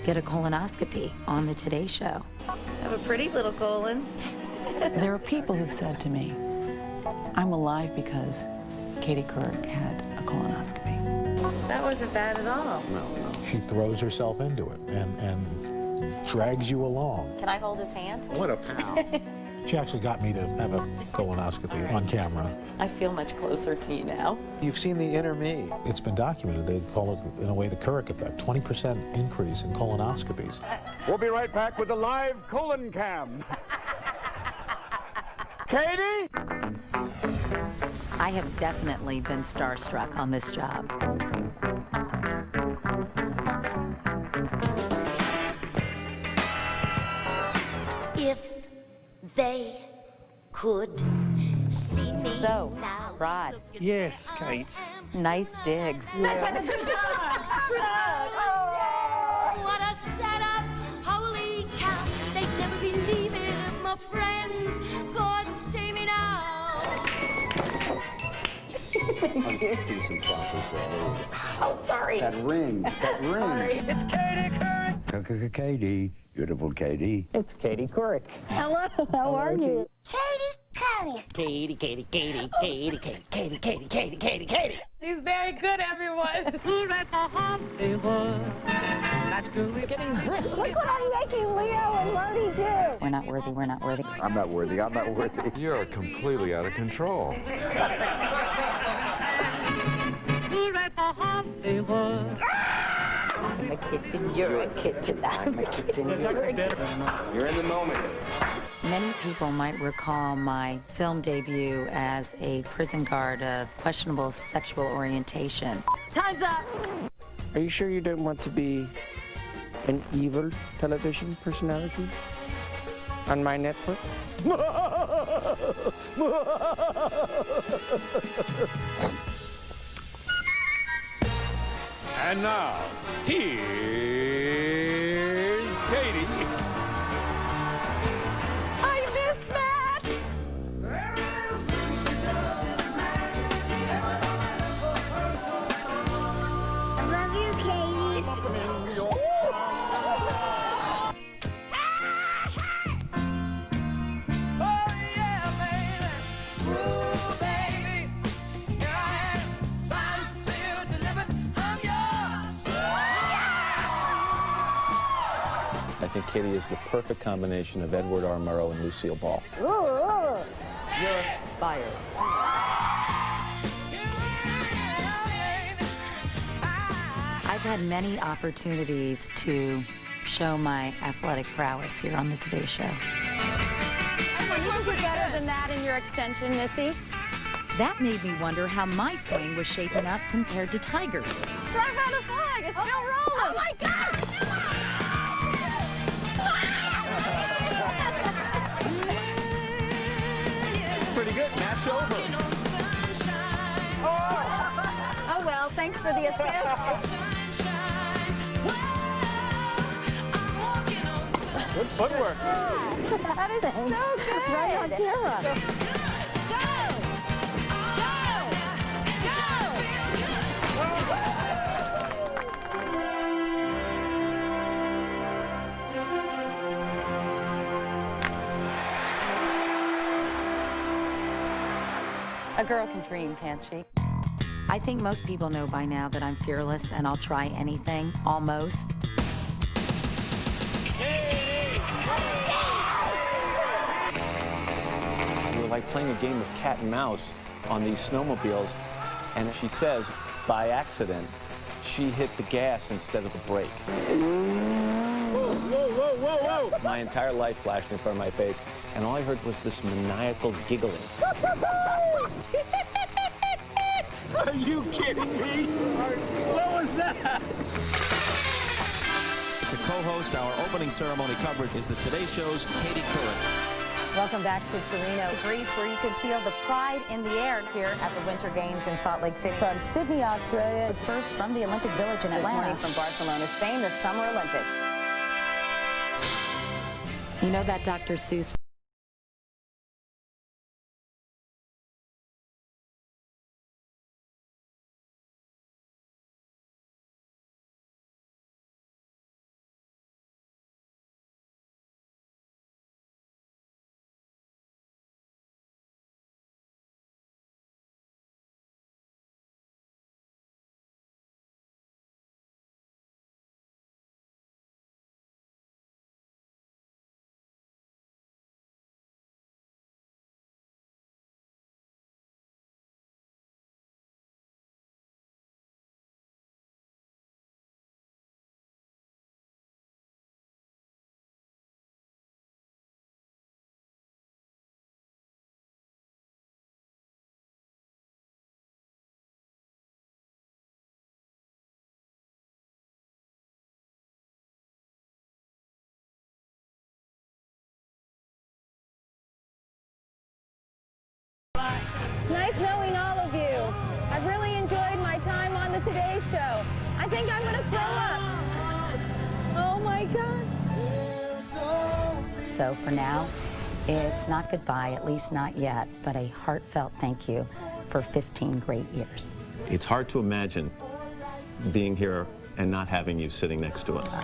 get a colonoscopy on the Today Show? Have a pretty little colon. There are people who've said to me, I'm alive because Katie Couric had a colonoscopy. That wasn't bad at all. No. She throws herself into it and drags you along. Can I hold his hand? What a pal. She actually got me to have a colonoscopy on camera. I feel much closer to you now. You've seen the inner me. It's been documented. They call it, in a way, the Couric effect. 20% increase in colonoscopies. We'll be right back with the live colon cam. Katie? I have definitely been starstruck on this job. If they could see me So, now. Rod, Yes, Kate. nice digs. Let's have a good Oh, what a setup! Holy cow! They'd never believe it if my friends could see me now. Thank you. Do some prompters there. Oh, sorry. That ring. That ring. Sorry. It's Katie Couric. Katie. Beautiful Katie. It's Katie Couric. Hello, how are you? Katie Couric. Katie, Katie, Katie, Katie, Katie, Katie, Katie, Katie, Katie, Katie. She's very good, everyone. It's getting brisk. Look what I'm making Leo and Marty do. We're not worthy, we're not worthy. I'm not worthy. I'm not worthy. You're completely out of control. I'm a kitten, you're a kitten, I'm a kitten, you're a kitten. You're in the moment. Many people might recall my film debut as a prison guard of questionable sexual orientation. Time's up! Are you sure you don't want to be an evil television personality on my network? And now, here's Katie. I miss that! I love you, Katie. I think Katie is the perfect combination of Edward R. Murrow and Lucille Ball. You're fired. I've had many opportunities to show my athletic prowess here on the Today Show. Well, you can do better than that in your extension, Missy. That made me wonder how my swing was shaping up compared to Tiger's. Drive around the flag, it's still rolling. Oh my God! Pretty good. Match over. Oh well, thanks for the assist. Good footwork. That is so good. Right on camera. A girl can dream, can't she? I think most people know by now that I'm fearless and I'll try anything, almost. We were like playing a game of cat and mouse on these snowmobiles, and she says, by accident, she hit the gas instead of the brake. Whoa, whoa, whoa, whoa. My entire life flashed in front of my face, and all I heard was this maniacal giggling. Are you kidding me? What was that? To co-host our opening ceremony coverage is the Today Show's Katie Couric. Welcome back to Torino, Greece, where you can feel the pride in the air here at the Winter Games in Salt Lake City. From Sydney, Australia, but first from the Olympic Village in Atlanta. This morning from Barcelona, Spain, the Summer Olympics. You know that Dr. Seuss the Today Show. I think I'm going to throw up. Oh, my God. So for now, it's not goodbye, at least not yet, but a heartfelt thank you for 15 great years. It's hard to imagine being here and not having you sitting next to us.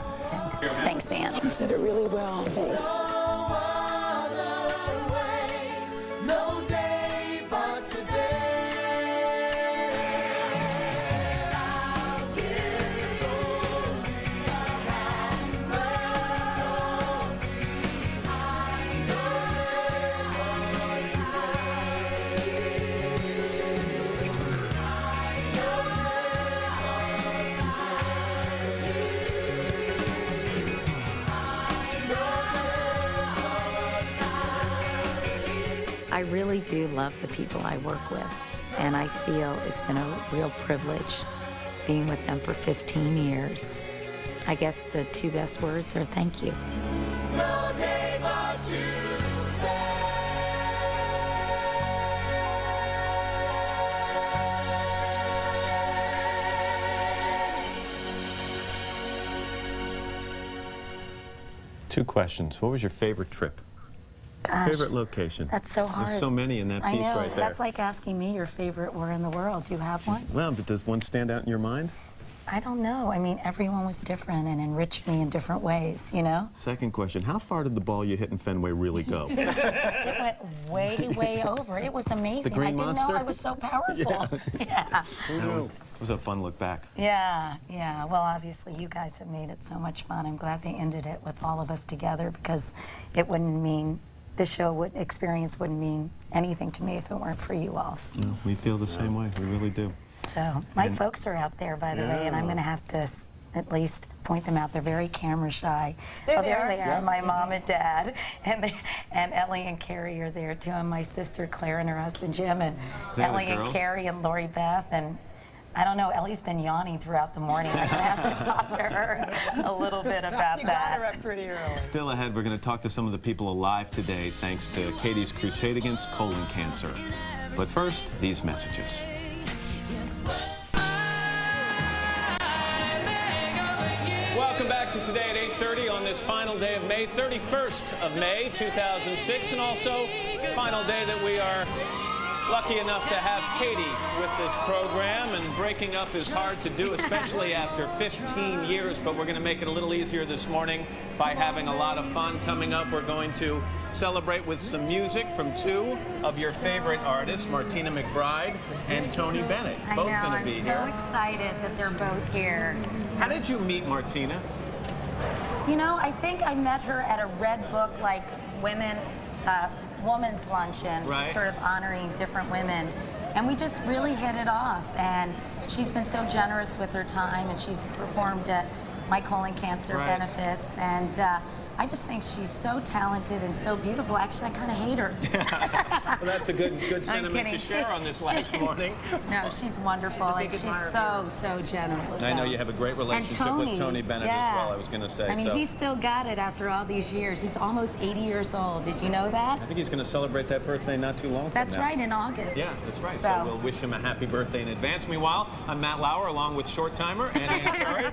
Thanks, Ann. You said it really well. Thanks. No day but today. I really do love the people I work with, and I feel it's been a real privilege being with them for 15 years. I guess the two best words are thank you. No day but Two questions. What was your favorite trip? Gosh, favorite location? That's so hard. There's so many in that I piece know. right there. That's like asking me your favorite where in the world. Do you have one? Well, but does one stand out in your mind? I don't know. I mean, everyone was different and enriched me in different ways, you know? Second question, how far did the ball you hit in Fenway really go? It went way, way over. It was amazing. The Green I didn't Monster? know I was so powerful. Yeah. It was a fun look back. Yeah, yeah. Well, obviously, you guys have made it so much fun. I'm glad they ended it with all of us together because it wouldn't mean, the show experience wouldn't mean anything to me if it weren't for you all. No, we feel the same way. We really do. So, my folks are out there, by the way, and I'm going to have to at least point them out. They're very camera shy. There oh, they there are. they are. Yep. My mom and dad, and Ellie and Carrie are there too, and my sister Claire and her husband Jim, and They're the Ellie and girls. Carrie and Lori Beth, and I don't know. Ellie's been yawning throughout the morning. I'm going to have to talk to her a little bit about You that. got her up pretty early. Still ahead, we're going to talk to some of the people alive today thanks to Katie's crusade against colon cancer. But first, these messages. Welcome back to Today at 8:30 on this final day of May, 31st of May, 2006, and also final day that we are lucky enough to have Katie with this program, and breaking up is hard to do, especially after 15 years, but we're going to make it a little easier this morning by having a lot of fun. Coming up, we're going to celebrate with some music from two of your favorite artists, Martina McBride and Tony Bennett. I Both know. going to I'm be so here. excited that they're both here. How did you meet Martina? You know, I think I met her at a Red Book, like women's luncheon, Right. sort of honoring different women. And we just really hit it off. And she's been so generous with her time, and she's performed at my colon cancer Right. benefits. And I just think she's so talented and so beautiful. Actually, I kind of hate her. Well, that's a good sentiment to kidding. share on this last morning. No, she's wonderful, and she's so generous. And I know so. you have a great relationship And with Tony Bennett yeah. as well, I was going to say. I mean, so he's still got it after all these years. He's almost 80 years old. Did you know that? I think he's going to celebrate that birthday not too long from That's now. right, in August. Yeah, that's right. So we'll wish him a happy birthday in advance. Meanwhile, I'm Matt Lauer along with Short Timer and Ann Curry.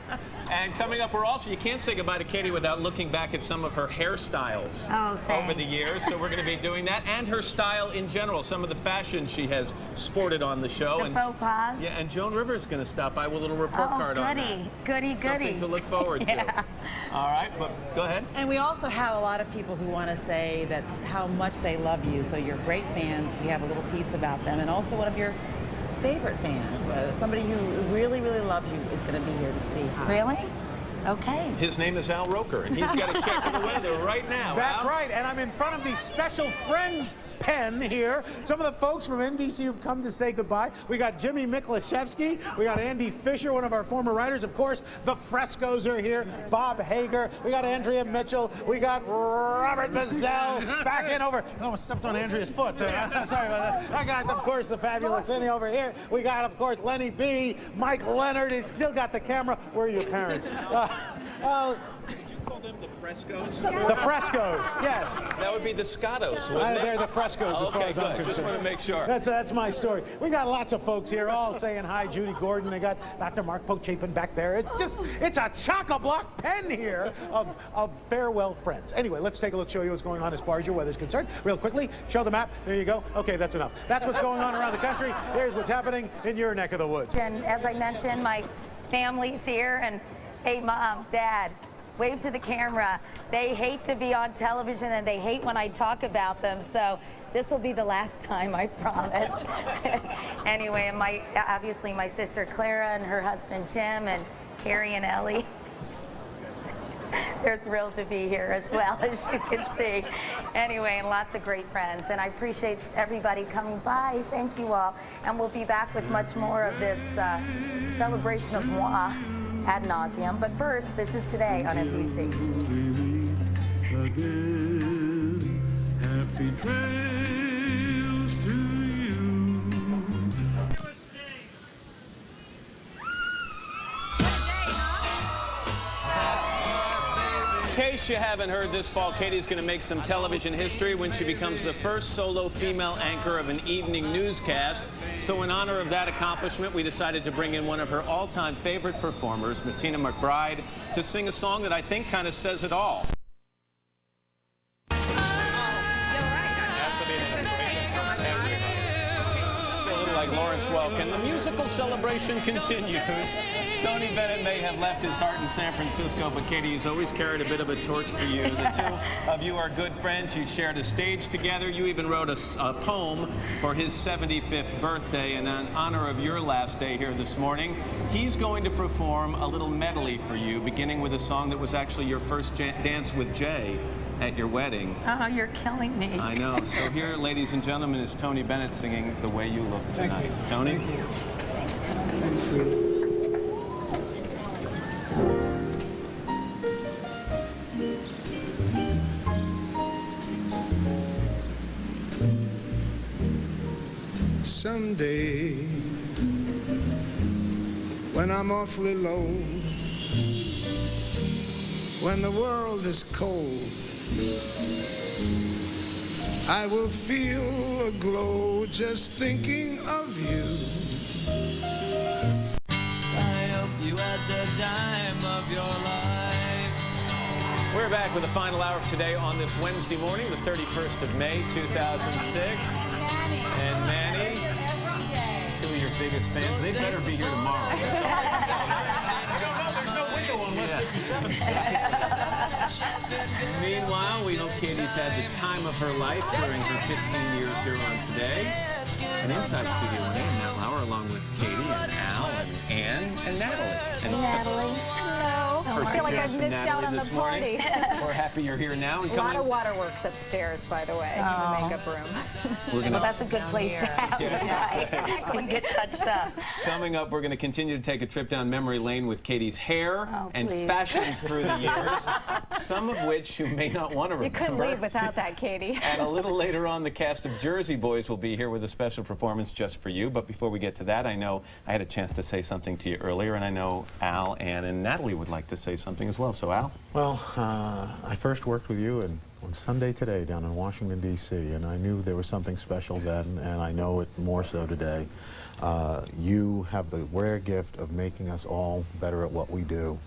And coming up, we're also, you can't say goodbye to Katie without looking back at some of her hairstyles over the years. So we're going to be doing that, and her style in general, some of the fashion she has sported on the show. The faux pas. Yeah, and Joan Rivers is going to stop by with a little report card on that. Goody. Something to look forward to. All right, but go ahead. And we also have a lot of people who want to say that how much they love you. So you're great fans. We have a little piece about them, and also one of your favorite fans, somebody who really, really loves you, is going to be here to see hi. Really? Okay. His name is Al Roker, and he's got a check of the weather right now. That's Al? right, and I'm in front of the special friends pen here. Some of the folks from NBC who've come to say goodbye. We got Jimmy Miklaszewski. We got Andy Fisher, one of our former writers. Of course, the Frescos are here. Bob Hager. We got Andrea Mitchell. We got Robert Mazzell back in over. Oh, I stepped on Andrea's foot there. Sorry about that. I got, of course, the fabulous Cindy over here. We got, of course, Lenny B. Mike Leonard. He's still got the camera. Where are your parents? call them? The Frescoes? The Frescoes, yes. That would be the Scottos, wouldn't it? They're the Frescoes as far as I'm concerned. Just want to make sure. That's my story. We got lots of folks here all saying hi. Judy Gordon. They got Dr. Mark Pochapin back there. It's a chock-a-block pen here of farewell friends. Anyway, let's take a look, show you what's going on as far as your weather's concerned. Real quickly, show the map. There you go. Okay, that's enough. That's what's going on around the country. Here's what's happening in your neck of the woods. And as I mentioned, my family's here, and hey, Mom, Dad, wave to the camera. They hate to be on television, and they hate when I talk about them, so this will be the last time, I promise. Anyway, and obviously my sister Clara and her husband Jim and Carrie and Ellie. They're thrilled to be here as well, as you can see. Anyway, and lots of great friends. And I appreciate everybody coming by. Thank you all. And we'll be back with much more of this celebration of moi ad nauseum. But first, this is Today on NBC. Happy trails to you. In case you haven't heard, this fall, Katie's going to make some television history when she becomes the first solo female anchor of an evening newscast. So in honor of that accomplishment, we decided to bring in one of her all-time favorite performers, Martina McBride, to sing a song that I think kind of says it all. Like Lawrence Welkin. The musical celebration continues. Tony Bennett may have left his heart in San Francisco, but Katie has always carried a bit of a torch for you. The two of you are good friends. You shared a stage together. You even wrote a poem for his 75th birthday. And in honor of your last day here this morning, he's going to perform a little medley for you, beginning with a song that was actually your first dance with Jay at your wedding. Oh, you're killing me. I know. So here, ladies and gentlemen, is Tony Bennett singing The Way You Look Tonight. Tony? Thank you. Thanks, Tony. That's sweet. Someday, when I'm awfully low, when the world is cold, I will feel a glow just thinking of you. I hope you had the time of your life. We're back with the final hour of Today on this Wednesday morning, the 31st of May, 2006. And Manny, two of your biggest fans. They better be here tomorrow. There's no window unless 57. Meanwhile, we hope Katie's had the time of her life during her 15 years here on Today. And inside Studio 1A, Matt Lauer, along with Katie and Al and Ann and Natalie. And Natalie. Hello. First I feel like I've appearance missed from out on Natalie the party. We're happy you're here now. And A lot of waterworks upstairs, by the way, in the makeup room. Well, that's a good place to have it, right? And get touched up. Coming up, we're going to continue to take a trip down memory lane with Katie's hair and fashions through the years, some of which you may not want to remember. You couldn't leave without that, Katie. And a little later on, the cast of Jersey Boys will be here with a special performance just for you. But before we get to that, I know I had a chance to say something to you earlier, and I know Al, Ann, and Natalie would like to say something as well. So, Al? Well, I first worked with you on Sunday Today down in Washington, D.C., and I knew there was something special then, and I know it more so today. You have the rare gift of making us all better at what we do.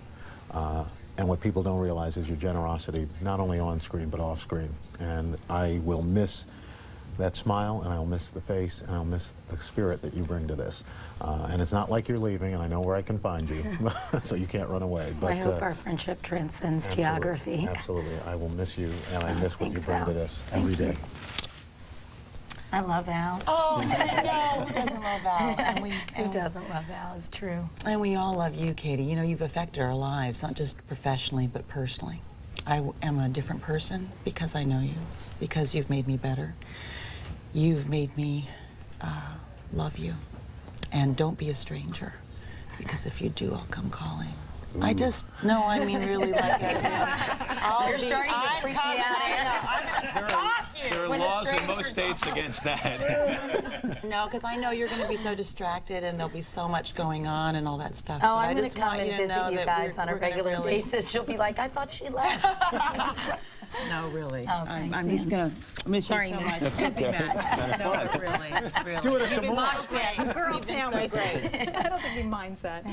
And what people don't realize is your generosity, not only on screen, but off screen. And I will miss that smile, and I'll miss the face, and I'll miss the spirit that you bring to this. And it's not like you're leaving, and I know where I can find you, so you can't run away. But I hope our friendship transcends geography. Absolutely. I will miss you, and I miss what you bring to this every day. I love Al. Oh, no, who doesn't love Al? And Who doesn't love Al? It's true. And we all love you, Katie. You know, you've affected our lives, not just professionally, but personally. I am a different person because I know you, because you've made me better. You've made me love you. And don't be a stranger, because if you do, I'll come calling. I just, no, I mean really like as in, You're starting to freak me out, Anna. I'm going to stalk you. There are When the laws in stranger most states against that. No, because I know you're going to be so distracted and there'll be so much going on and all that stuff. Oh, But I'm I going just to come want and you to know visit you that guys on a we're gonna regular really- basis. She'll be like, I thought she left. No, really. Oh, thanks, I'm just going to miss Sorry, you so Nick. much. Excuse me, Matt. No, really. Do it at You've some been more. so great. Girl You've been so sandwich. great. I don't think he minds that.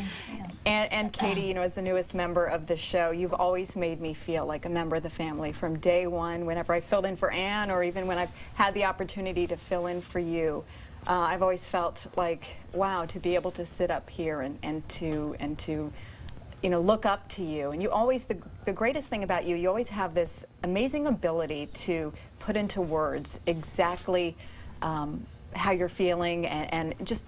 And Katie, you know, as the newest member of the show, you've always made me feel like a member of the family from day one. Whenever I filled in for Ann, or even when I've had the opportunity to fill in for you, I've always felt like, wow, to be able to sit up here and to you know, look up to you. And you always, the greatest thing about you, you always have this amazing ability to put into words exactly how you're feeling and just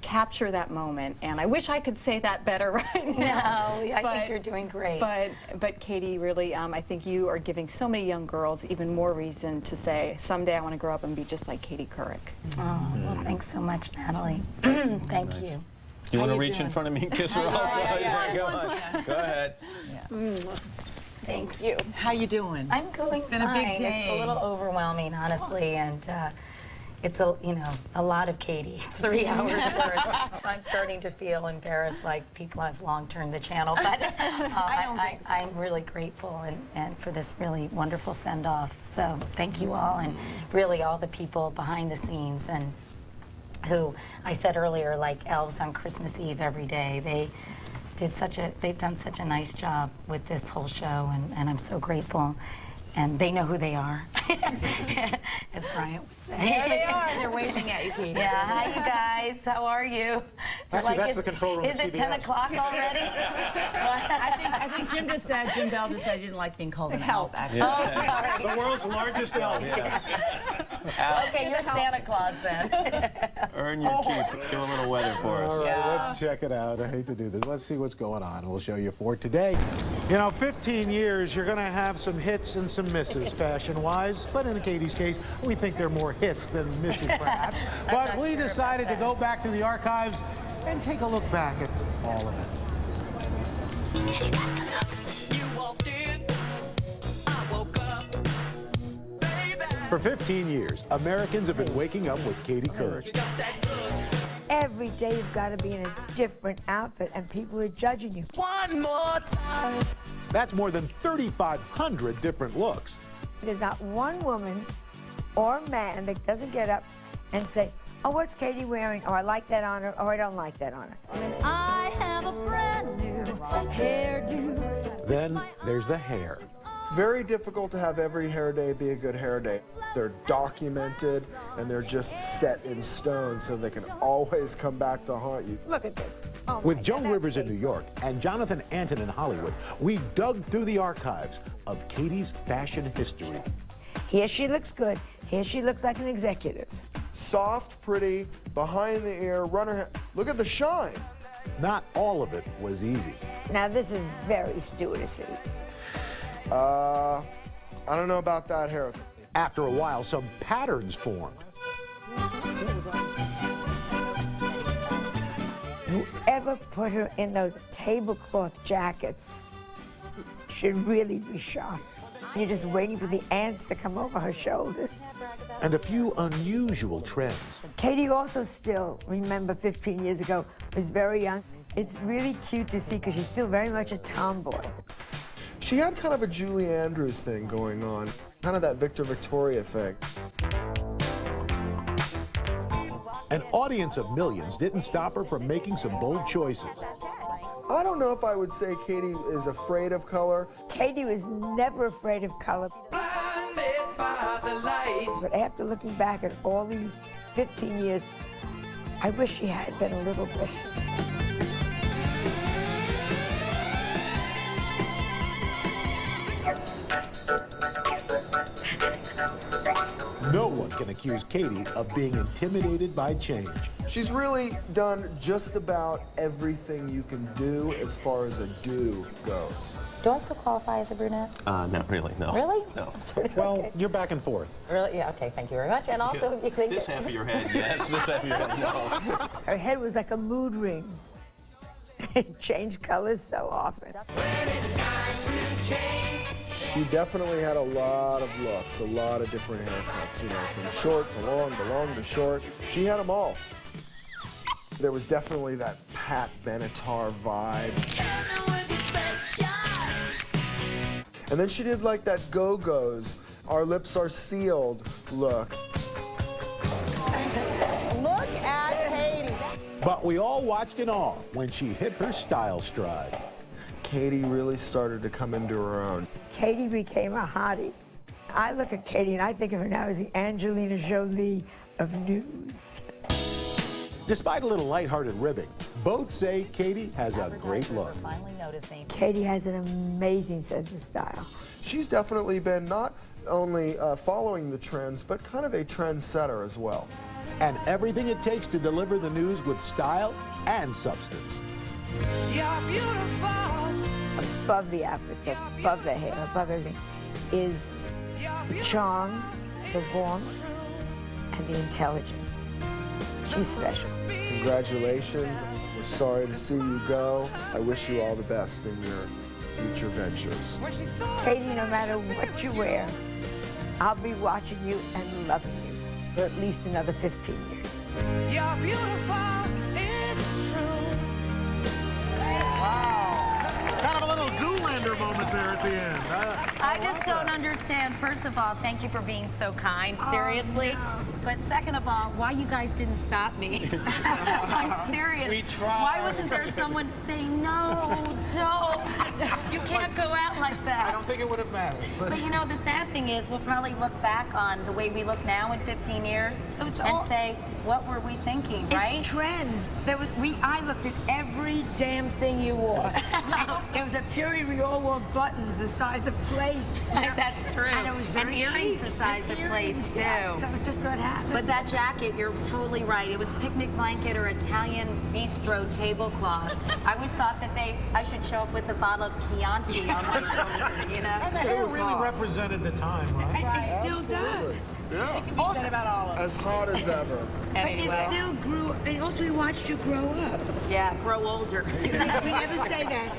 capture that moment. And I wish I could say that better right now. No, I think you're doing great. But Katie, really, I think you are giving so many young girls even more reason to say, someday I want to grow up and be just like Katie Couric. Oh, well, thanks so much, Natalie. Thank you. You want to you reach in doing? front of me and kiss her also? Go on. Go ahead. Thanks. How you doing? I'm going It's been a big fine. day. It's a little overwhelming, honestly, and it's a lot of Katie, 3 hours worth. So I'm starting to feel embarrassed, like people have long turned the channel. But I'm really grateful and for this really wonderful send off. So thank you all, and really all the people behind the scenes and who I said earlier, like elves on Christmas Eve every day. They've done such a nice job with this whole show, and I'm so grateful. And they know who they are, as Bryant would say. There they are. They're waving at you, Katie. Yeah, hi you guys. How are you? Actually, that's the control room Is at it 10 CBS. o'clock already? I think Jim Bell just said he didn't like being called an elf, actually. Oh, sorry. The world's largest elf. Okay, you're Santa Claus then. Earn your keep. Do a little weather for us. All right, let's check it out. I hate to do this. Let's see what's going on. We'll show you for today. You know, 15 years, you're going to have some hits and some misses, fashion-wise. But in Katie's case, we think they're more hits than misses, perhaps. But we decided to go back to the archives and take a look back at all of it. For 15 years, Americans have been waking up with Katie Couric. Every day you've got to be in a different outfit and people are judging you. One more time. That's more than 3,500 different looks. There's not one woman or man that doesn't get up and say, oh, what's Katie wearing? Oh, I like that on her. Oh, I don't like that on her. I have a brand new hairdo. Then there's the hair. It's very difficult to have every hair day be a good hair day. They're documented and they're just set in stone so they can always come back to haunt you. Look at this. Oh With Joan Rivers in New York and Jonathan Anton in Hollywood, we dug through the archives of Katie's fashion history. Here she looks good. Here she looks like an executive. Soft, pretty, behind the ear, runner hair. Look at the shine. Not all of it was easy. Now this is very stewardessy. I don't know about that hair. After a while, some patterns formed. Whoever put her in those tablecloth jackets should really be shot. You're just waiting for the ants to come over her shoulders. And a few unusual trends. Katie also still, remember 15 years ago, was very young. It's really cute to see because she's still very much a tomboy. She had kind of a Julie Andrews thing going on, kind of that Victor Victoria thing. An audience of millions didn't stop her from making some bold choices. I don't know if I would say Katie is afraid of color. Katie was never afraid of color. But after looking back at all these 15 years, I wish she had been a little bit. No one can accuse Katie of being intimidated by change. She's really done just about everything you can do as far as a do goes. Do I still qualify as a brunette? Not really, no. Really? No. Well, you're back and forth. Really? Yeah, okay, thank you very much. And also, if you think This half of your head, yes. This half of your head, no. Her head was like a mood ring. They change colors so often. She definitely had a lot of looks, a lot of different haircuts, you know, from short to long to short. She had them all. There was definitely that Pat Benatar vibe. And then she did like that Go-Go's, Our Lips Are Sealed look. Look at Katie. But we all watched in awe when she hit her style stride. Katie really started to come into her own. Katie became a hottie. I look at Katie and I think of her now as the Angelina Jolie of news. Despite a little lighthearted ribbing, both say Katie has a great look. Katie has an amazing sense of style. She's definitely been not only following the trends, but kind of a trendsetter as well. And everything it takes to deliver the news with style and substance. You're beautiful. Above the outfits, above the hair, above everything, is the charm, the warmth, and the intelligence. She's special. Congratulations. We're sorry to see you go. I wish you all the best in your future ventures. Katie, no matter what you wear, I'll be watching you and loving you for at least another 15 years. You're beautiful, it's true. Wow. Kind of a little Zoolander moment there at the end. I just don't understand. First of all, thank you for being so kind, seriously. But second of all, why you guys didn't stop me? I'm serious. We tried. Why wasn't there someone saying, no, don't. You can't go out like that. I don't think it would have mattered. But you know, the sad thing is, we'll probably look back on the way we look now in 15 years and say, what were we thinking, right? It's trends. I looked at every damn thing you wore. There was a period we all wore buttons the size of plates. That's true. And it was very earrings chic. the size of plates, too. Yeah, so it's just what happened. But that jacket, you're totally right. It was picnic blanket or Italian bistro tablecloth. I always thought that I should show up with a bottle of Chianti on my shoulder, you know? And the hair really represented the time, right? It still does. Yeah. It can be said about all of it. As hot as ever. But it still grew, and also we watched you grow up. Yeah, grow older. We never say that.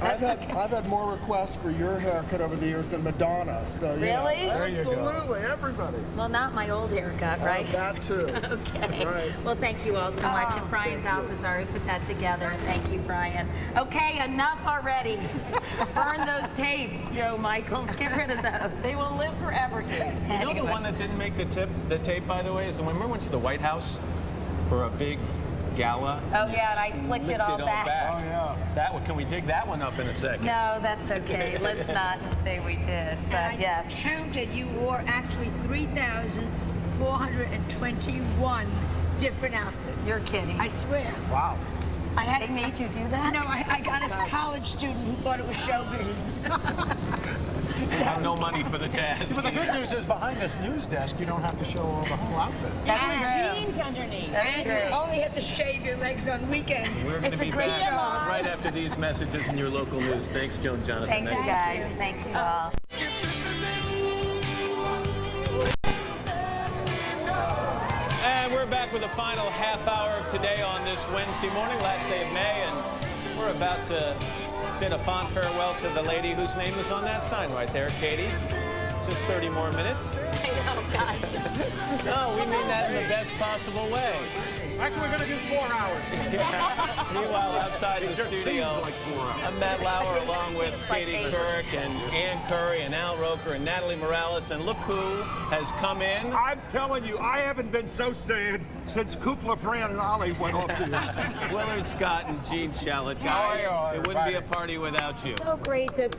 I've had more requests for your haircut over the years than Madonna. So you know, Really? There you go. absolutely, everybody. Well, not my old haircut, right? That too. Okay. Right. Well, thank you all so much. And Brian Balthazar put that together. Thank you, Brian. Okay, enough already. Burn those tapes, Joe Michaels. Get rid of those. They will live forever, Kate. You know the one that didn't make the tape, by the way, is the one. Remember we went to the White House for a big gala? Oh, yeah, and I slicked it all back. Oh, yeah. That one, can we dig that one up in a second? No, that's okay. Let's not say we did. But yes. Counted, you wore actually 3,421 different outfits. You're kidding. I swear. Wow. They made you do that? No, I got a college student who thought it was showbiz. You had no money for the task. But the good news is behind this news desk, you don't have to show all the whole outfit. That's and true. jeans underneath. That's and true. you only have to shave your legs on weekends. We're going It's to a be great back job. right after these messages in your local news. Thanks, Joe and Jonathan. Thank you, Nice to guys. Thank you all. And we're back with the final half hour of today on this Wednesday morning, last day of May, and we're about to bid a fond farewell to the lady whose name is on that sign right there, Katie. Just 30 more minutes. I know, God. No, we mean that in the best possible way. Actually, we're going to do 4 hours. Meanwhile, outside the studio, I'm Matt Lauer along with Katie Couric and Ann Curry and Al Roker and Natalie Morales. And look who has come in. I'm telling you, I haven't been so sad since Kupla, Fran, and Ollie went off the air. Willard Scott and Gene Shalit. Guys, it wouldn't be a party without you. So great to,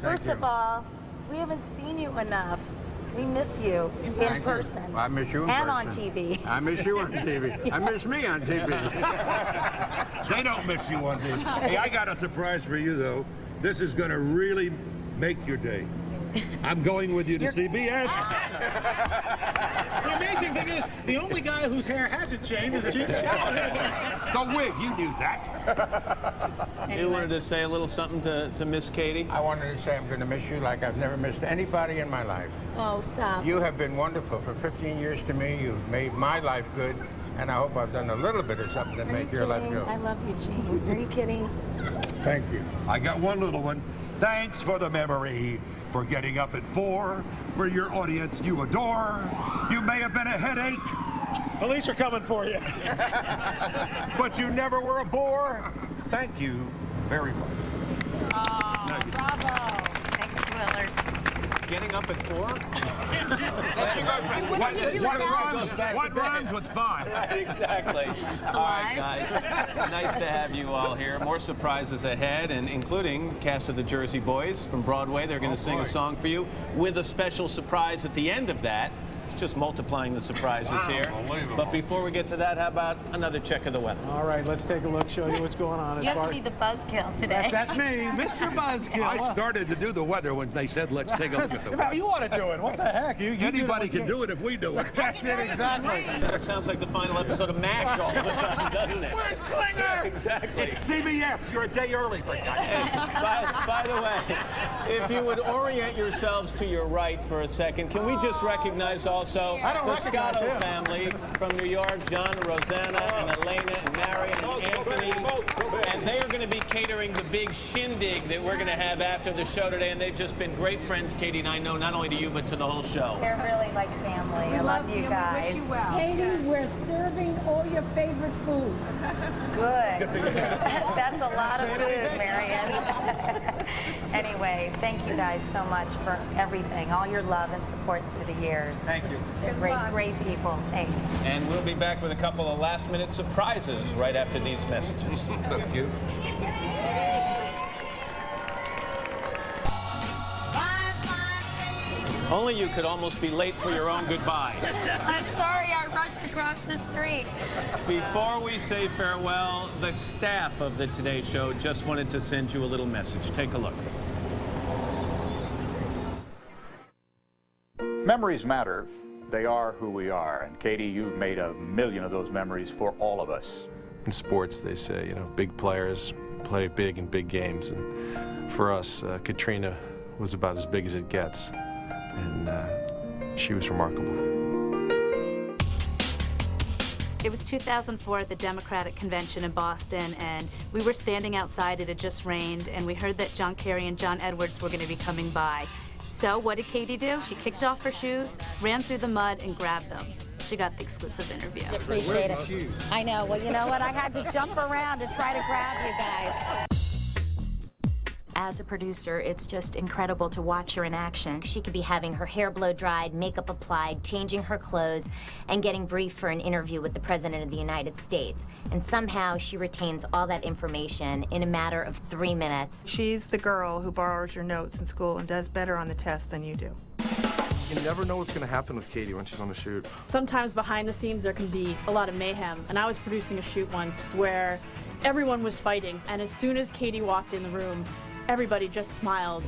first of all, we haven't seen you enough. We miss you in person. I miss you in and person. on TV. I miss you on TV. I miss me on TV. They don't miss you on TV. Hey, I got a surprise for you, though. This is going to really make your day. I'm going with you to CBS. The amazing thing is, the only guy whose hair hasn't changed is Gene Shalit. It's a wig, you knew that. You wanted to say a little something to Miss Katie? I wanted to say I'm going to miss you like I've never missed anybody in my life. Oh, stop. You have been wonderful for 15 years to me. You've made my life good, And I hope I've done a little bit of something to make your life go. I love you, Gene. Are you kidding? Thank you. I got one little one. Thanks for the memory, for getting up at 4, for your audience you adore. You may have been a headache. Police are coming for you. But you never were a bore. Thank you very much. Bravo. Thanks, Willard. Getting up at 4? What rhymes with 5? Right, exactly. All right, guys. Nice to have you all here. More surprises ahead, and including cast of the Jersey Boys from Broadway. They're going to sing a song for you with a special surprise at the end of that. It's just multiplying the surprises here. But before we get to that, how about another check of the weather? All right, let's take a look, show you what's going on. You have to be the buzzkill today. That's me, Mr. Buzzkill. I started to do the weather when they said, let's take a look at the weather. You want to do it. What the heck? You Anybody can do it if we do it. That's it, exactly. That sounds like the final episode of MASH all of a sudden, doesn't it? Where's Klinger? Exactly. It's CBS. You're a day early for that. By the way, if you would orient yourselves to your right for a second, can we just recognize also the Scotto family from New York, John and Rosanna and Elena and Mary and Anthony. And they are going to be catering the big shindig that we're going to have after the show today. And they've just been great friends, Katie and I know, not only to you, but to the whole show. They're really like family. I love you guys. We wish you well. Katie, we're serving all your favorite foods. Good. That's a lot of food, Marion. Anyway, thank you guys so much for everything, all your love and support through the years. Thank you. They're great people. Thanks. And we'll be back with a couple of last-minute surprises right after these messages. So cute. Only you could almost be late for your own goodbye. I'm sorry I rushed across the street. Before we say farewell, the staff of the Today Show just wanted to send you a little message. Take a look. Memories matter. They are who we are. And Katie, you've made a million of those memories for all of us. In sports, they say, you know, big players play big in big games. And for us, Katrina was about as big as it gets. And she was remarkable. It was 2004 at the Democratic Convention in Boston, and we were standing outside. It had just rained, and we heard that John Kerry and John Edwards were going to be coming by. So what did Katie do? She kicked off her shoes, ran through the mud, and grabbed them. She got the exclusive interview. Appreciate it. I know. Well, you know what? I had to jump around to try to grab you guys. As a producer, it's just incredible to watch her in action. She could be having her hair blow dried, makeup applied, changing her clothes, and getting briefed for an interview with the President of the United States. And somehow she retains all that information in a matter of 3 minutes. She's the girl who borrows your notes in school and does better on the test than you do. You never know what's going to happen with Katie when she's on the shoot. Sometimes behind the scenes there can be a lot of mayhem, and I was producing a shoot once where everyone was fighting, and as soon as Katie walked in the room, everybody just smiled.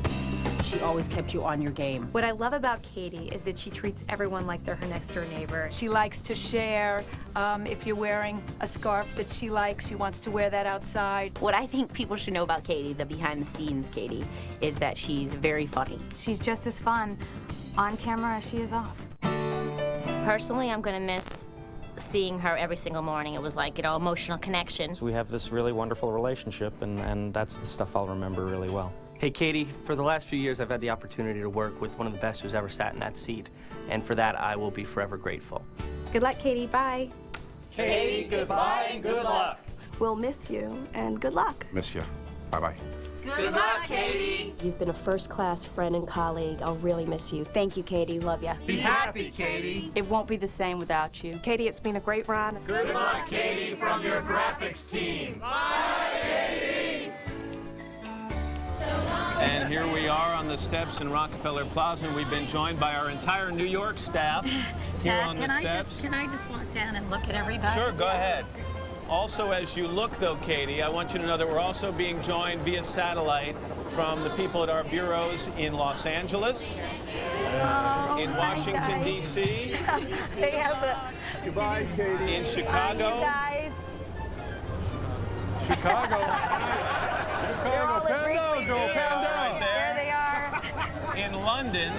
She always kept you on your game. What I love about Katie is that she treats everyone like they're her next door neighbor. She likes to share. If you're wearing a scarf that she likes, she wants to wear that outside. What I think people should know about Katie, the behind-the-scenes Katie, is that she's very funny. She's just as fun on camera as she is off. Personally, I'm going to miss seeing her every single morning. It was like, you know, emotional connection. So we have this really wonderful relationship, and that's the stuff I'll remember really well. Hey, Katie, for the last few years, I've had the opportunity to work with one of the best who's ever sat in that seat, and for that, I will be forever grateful. Good luck, Katie. Bye. Katie, goodbye and good luck. We'll miss you, and good luck. Miss you. Bye-bye. Good luck, Katie. You've been a first-class friend and colleague. I'll really miss you. Thank you, Katie. Love ya. Be happy, Katie. It won't be the same without you. Katie, it's been a great run. Good luck, Katie, from your graphics team. Bye, Katie. And here we are on the steps in Rockefeller Plaza, and we've been joined by our entire New York staff here on the steps. Can I just walk down and look at everybody? Sure, go ahead. Also, as you look, though, Katie, I want you to know that we're also being joined via satellite from the people at our bureaus in Los Angeles, in Washington, D.C. They have a... Goodbye, Katie. In Chicago. Guys. Chicago. They're all Chicago. in Pando, Joe, Wrigley Pando. Field. There they are. In London.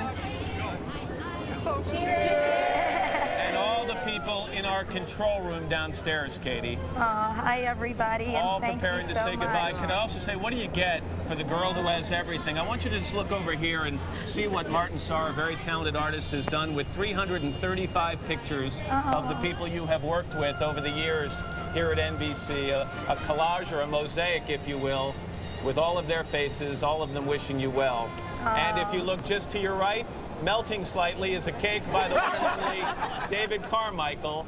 And all the people in our control room downstairs, Katie. Hi, everybody, and All thank preparing you to so say goodbye. much. Can I also say, what do you get for the girl who has everything? I want you to just look over here and see what Martin Sarr, a very talented artist, has done with 335 pictures of the people you have worked with over the years here at NBC. A collage or a mosaic, if you will, with all of their faces, all of them wishing you well. And if you look just to your right, melting slightly is a cake by the one and only David Carmichael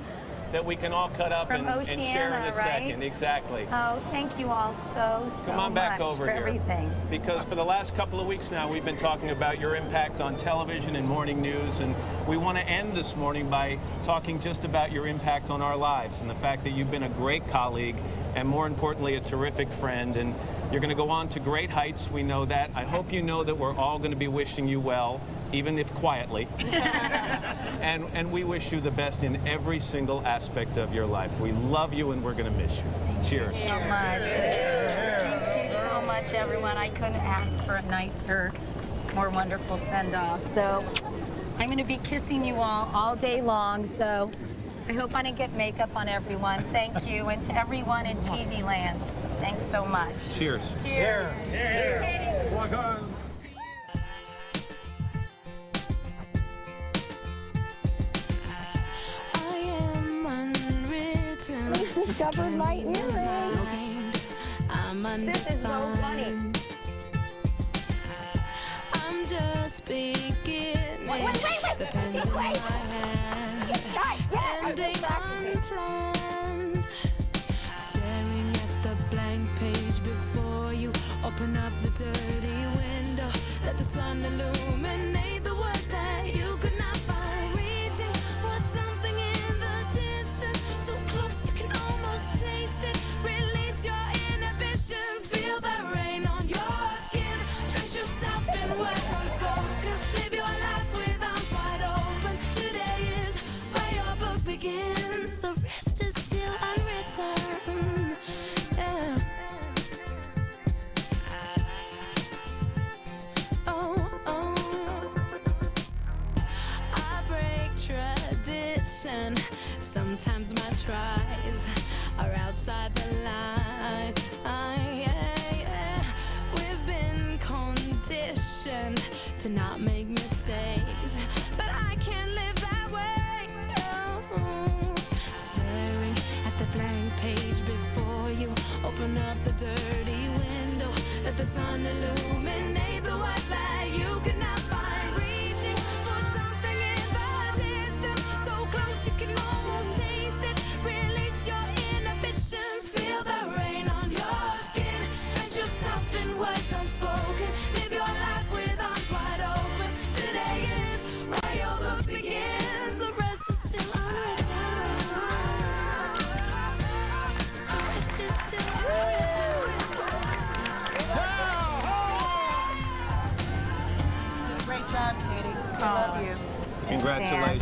that we can all cut up and share in a second. Exactly. Oh, thank you all so Come on back much over for here. everything. Because for the last couple of weeks now, we've been talking about your impact on television and morning news, and we want to end this morning by talking just about your impact on our lives and the fact that you've been a great colleague and, more importantly, a terrific friend. And you're going to go on to great heights. We know that. I hope you know that we're all going to be wishing you well, even if quietly. and we wish you the best in every single aspect of your life. We love you and we're going to miss you. Cheers. Thank you so much. Thank you so much, everyone. I couldn't ask for a nicer, more wonderful send-off. So I'm going to be kissing you all day long. So I hope I didn't get makeup on everyone. Thank you. And to everyone in TV land, thanks so much. Cheers. Cheers. Cheers. Discovered my earring. This is so funny. I'm just beginning. Wait. The pen's in my hand. Ending unplanned. Staring at the blank page before you. Open up the dirty window. Let the sun illuminate the words that you could not find. Reaching for something in the distance, so close you can almost taste it. Release your inhibitions. Feel the rain on your skin. Drench yourself in words unspoken. Live your life with arms wide open. Today is where your book begins. The rest is still unwritten. Yeah. I break tradition. Sometimes my tries are outside the line. We've been conditioned to not make mistakes, but I can't live that way. No. Staring at the blank page before you. Open up the dirty window. Let the sun illuminate the words that you could not find. Reaching for something in the distance, so close you can almost taste it. Release your inhibitions. Feel the rain on your skin. Drench yourself in words unspoken. Live your life with arms wide open. Today is where your book begins. The rest is still unwritten. The rest is still unwritten. Great job, Katie. I love you. Congratulations.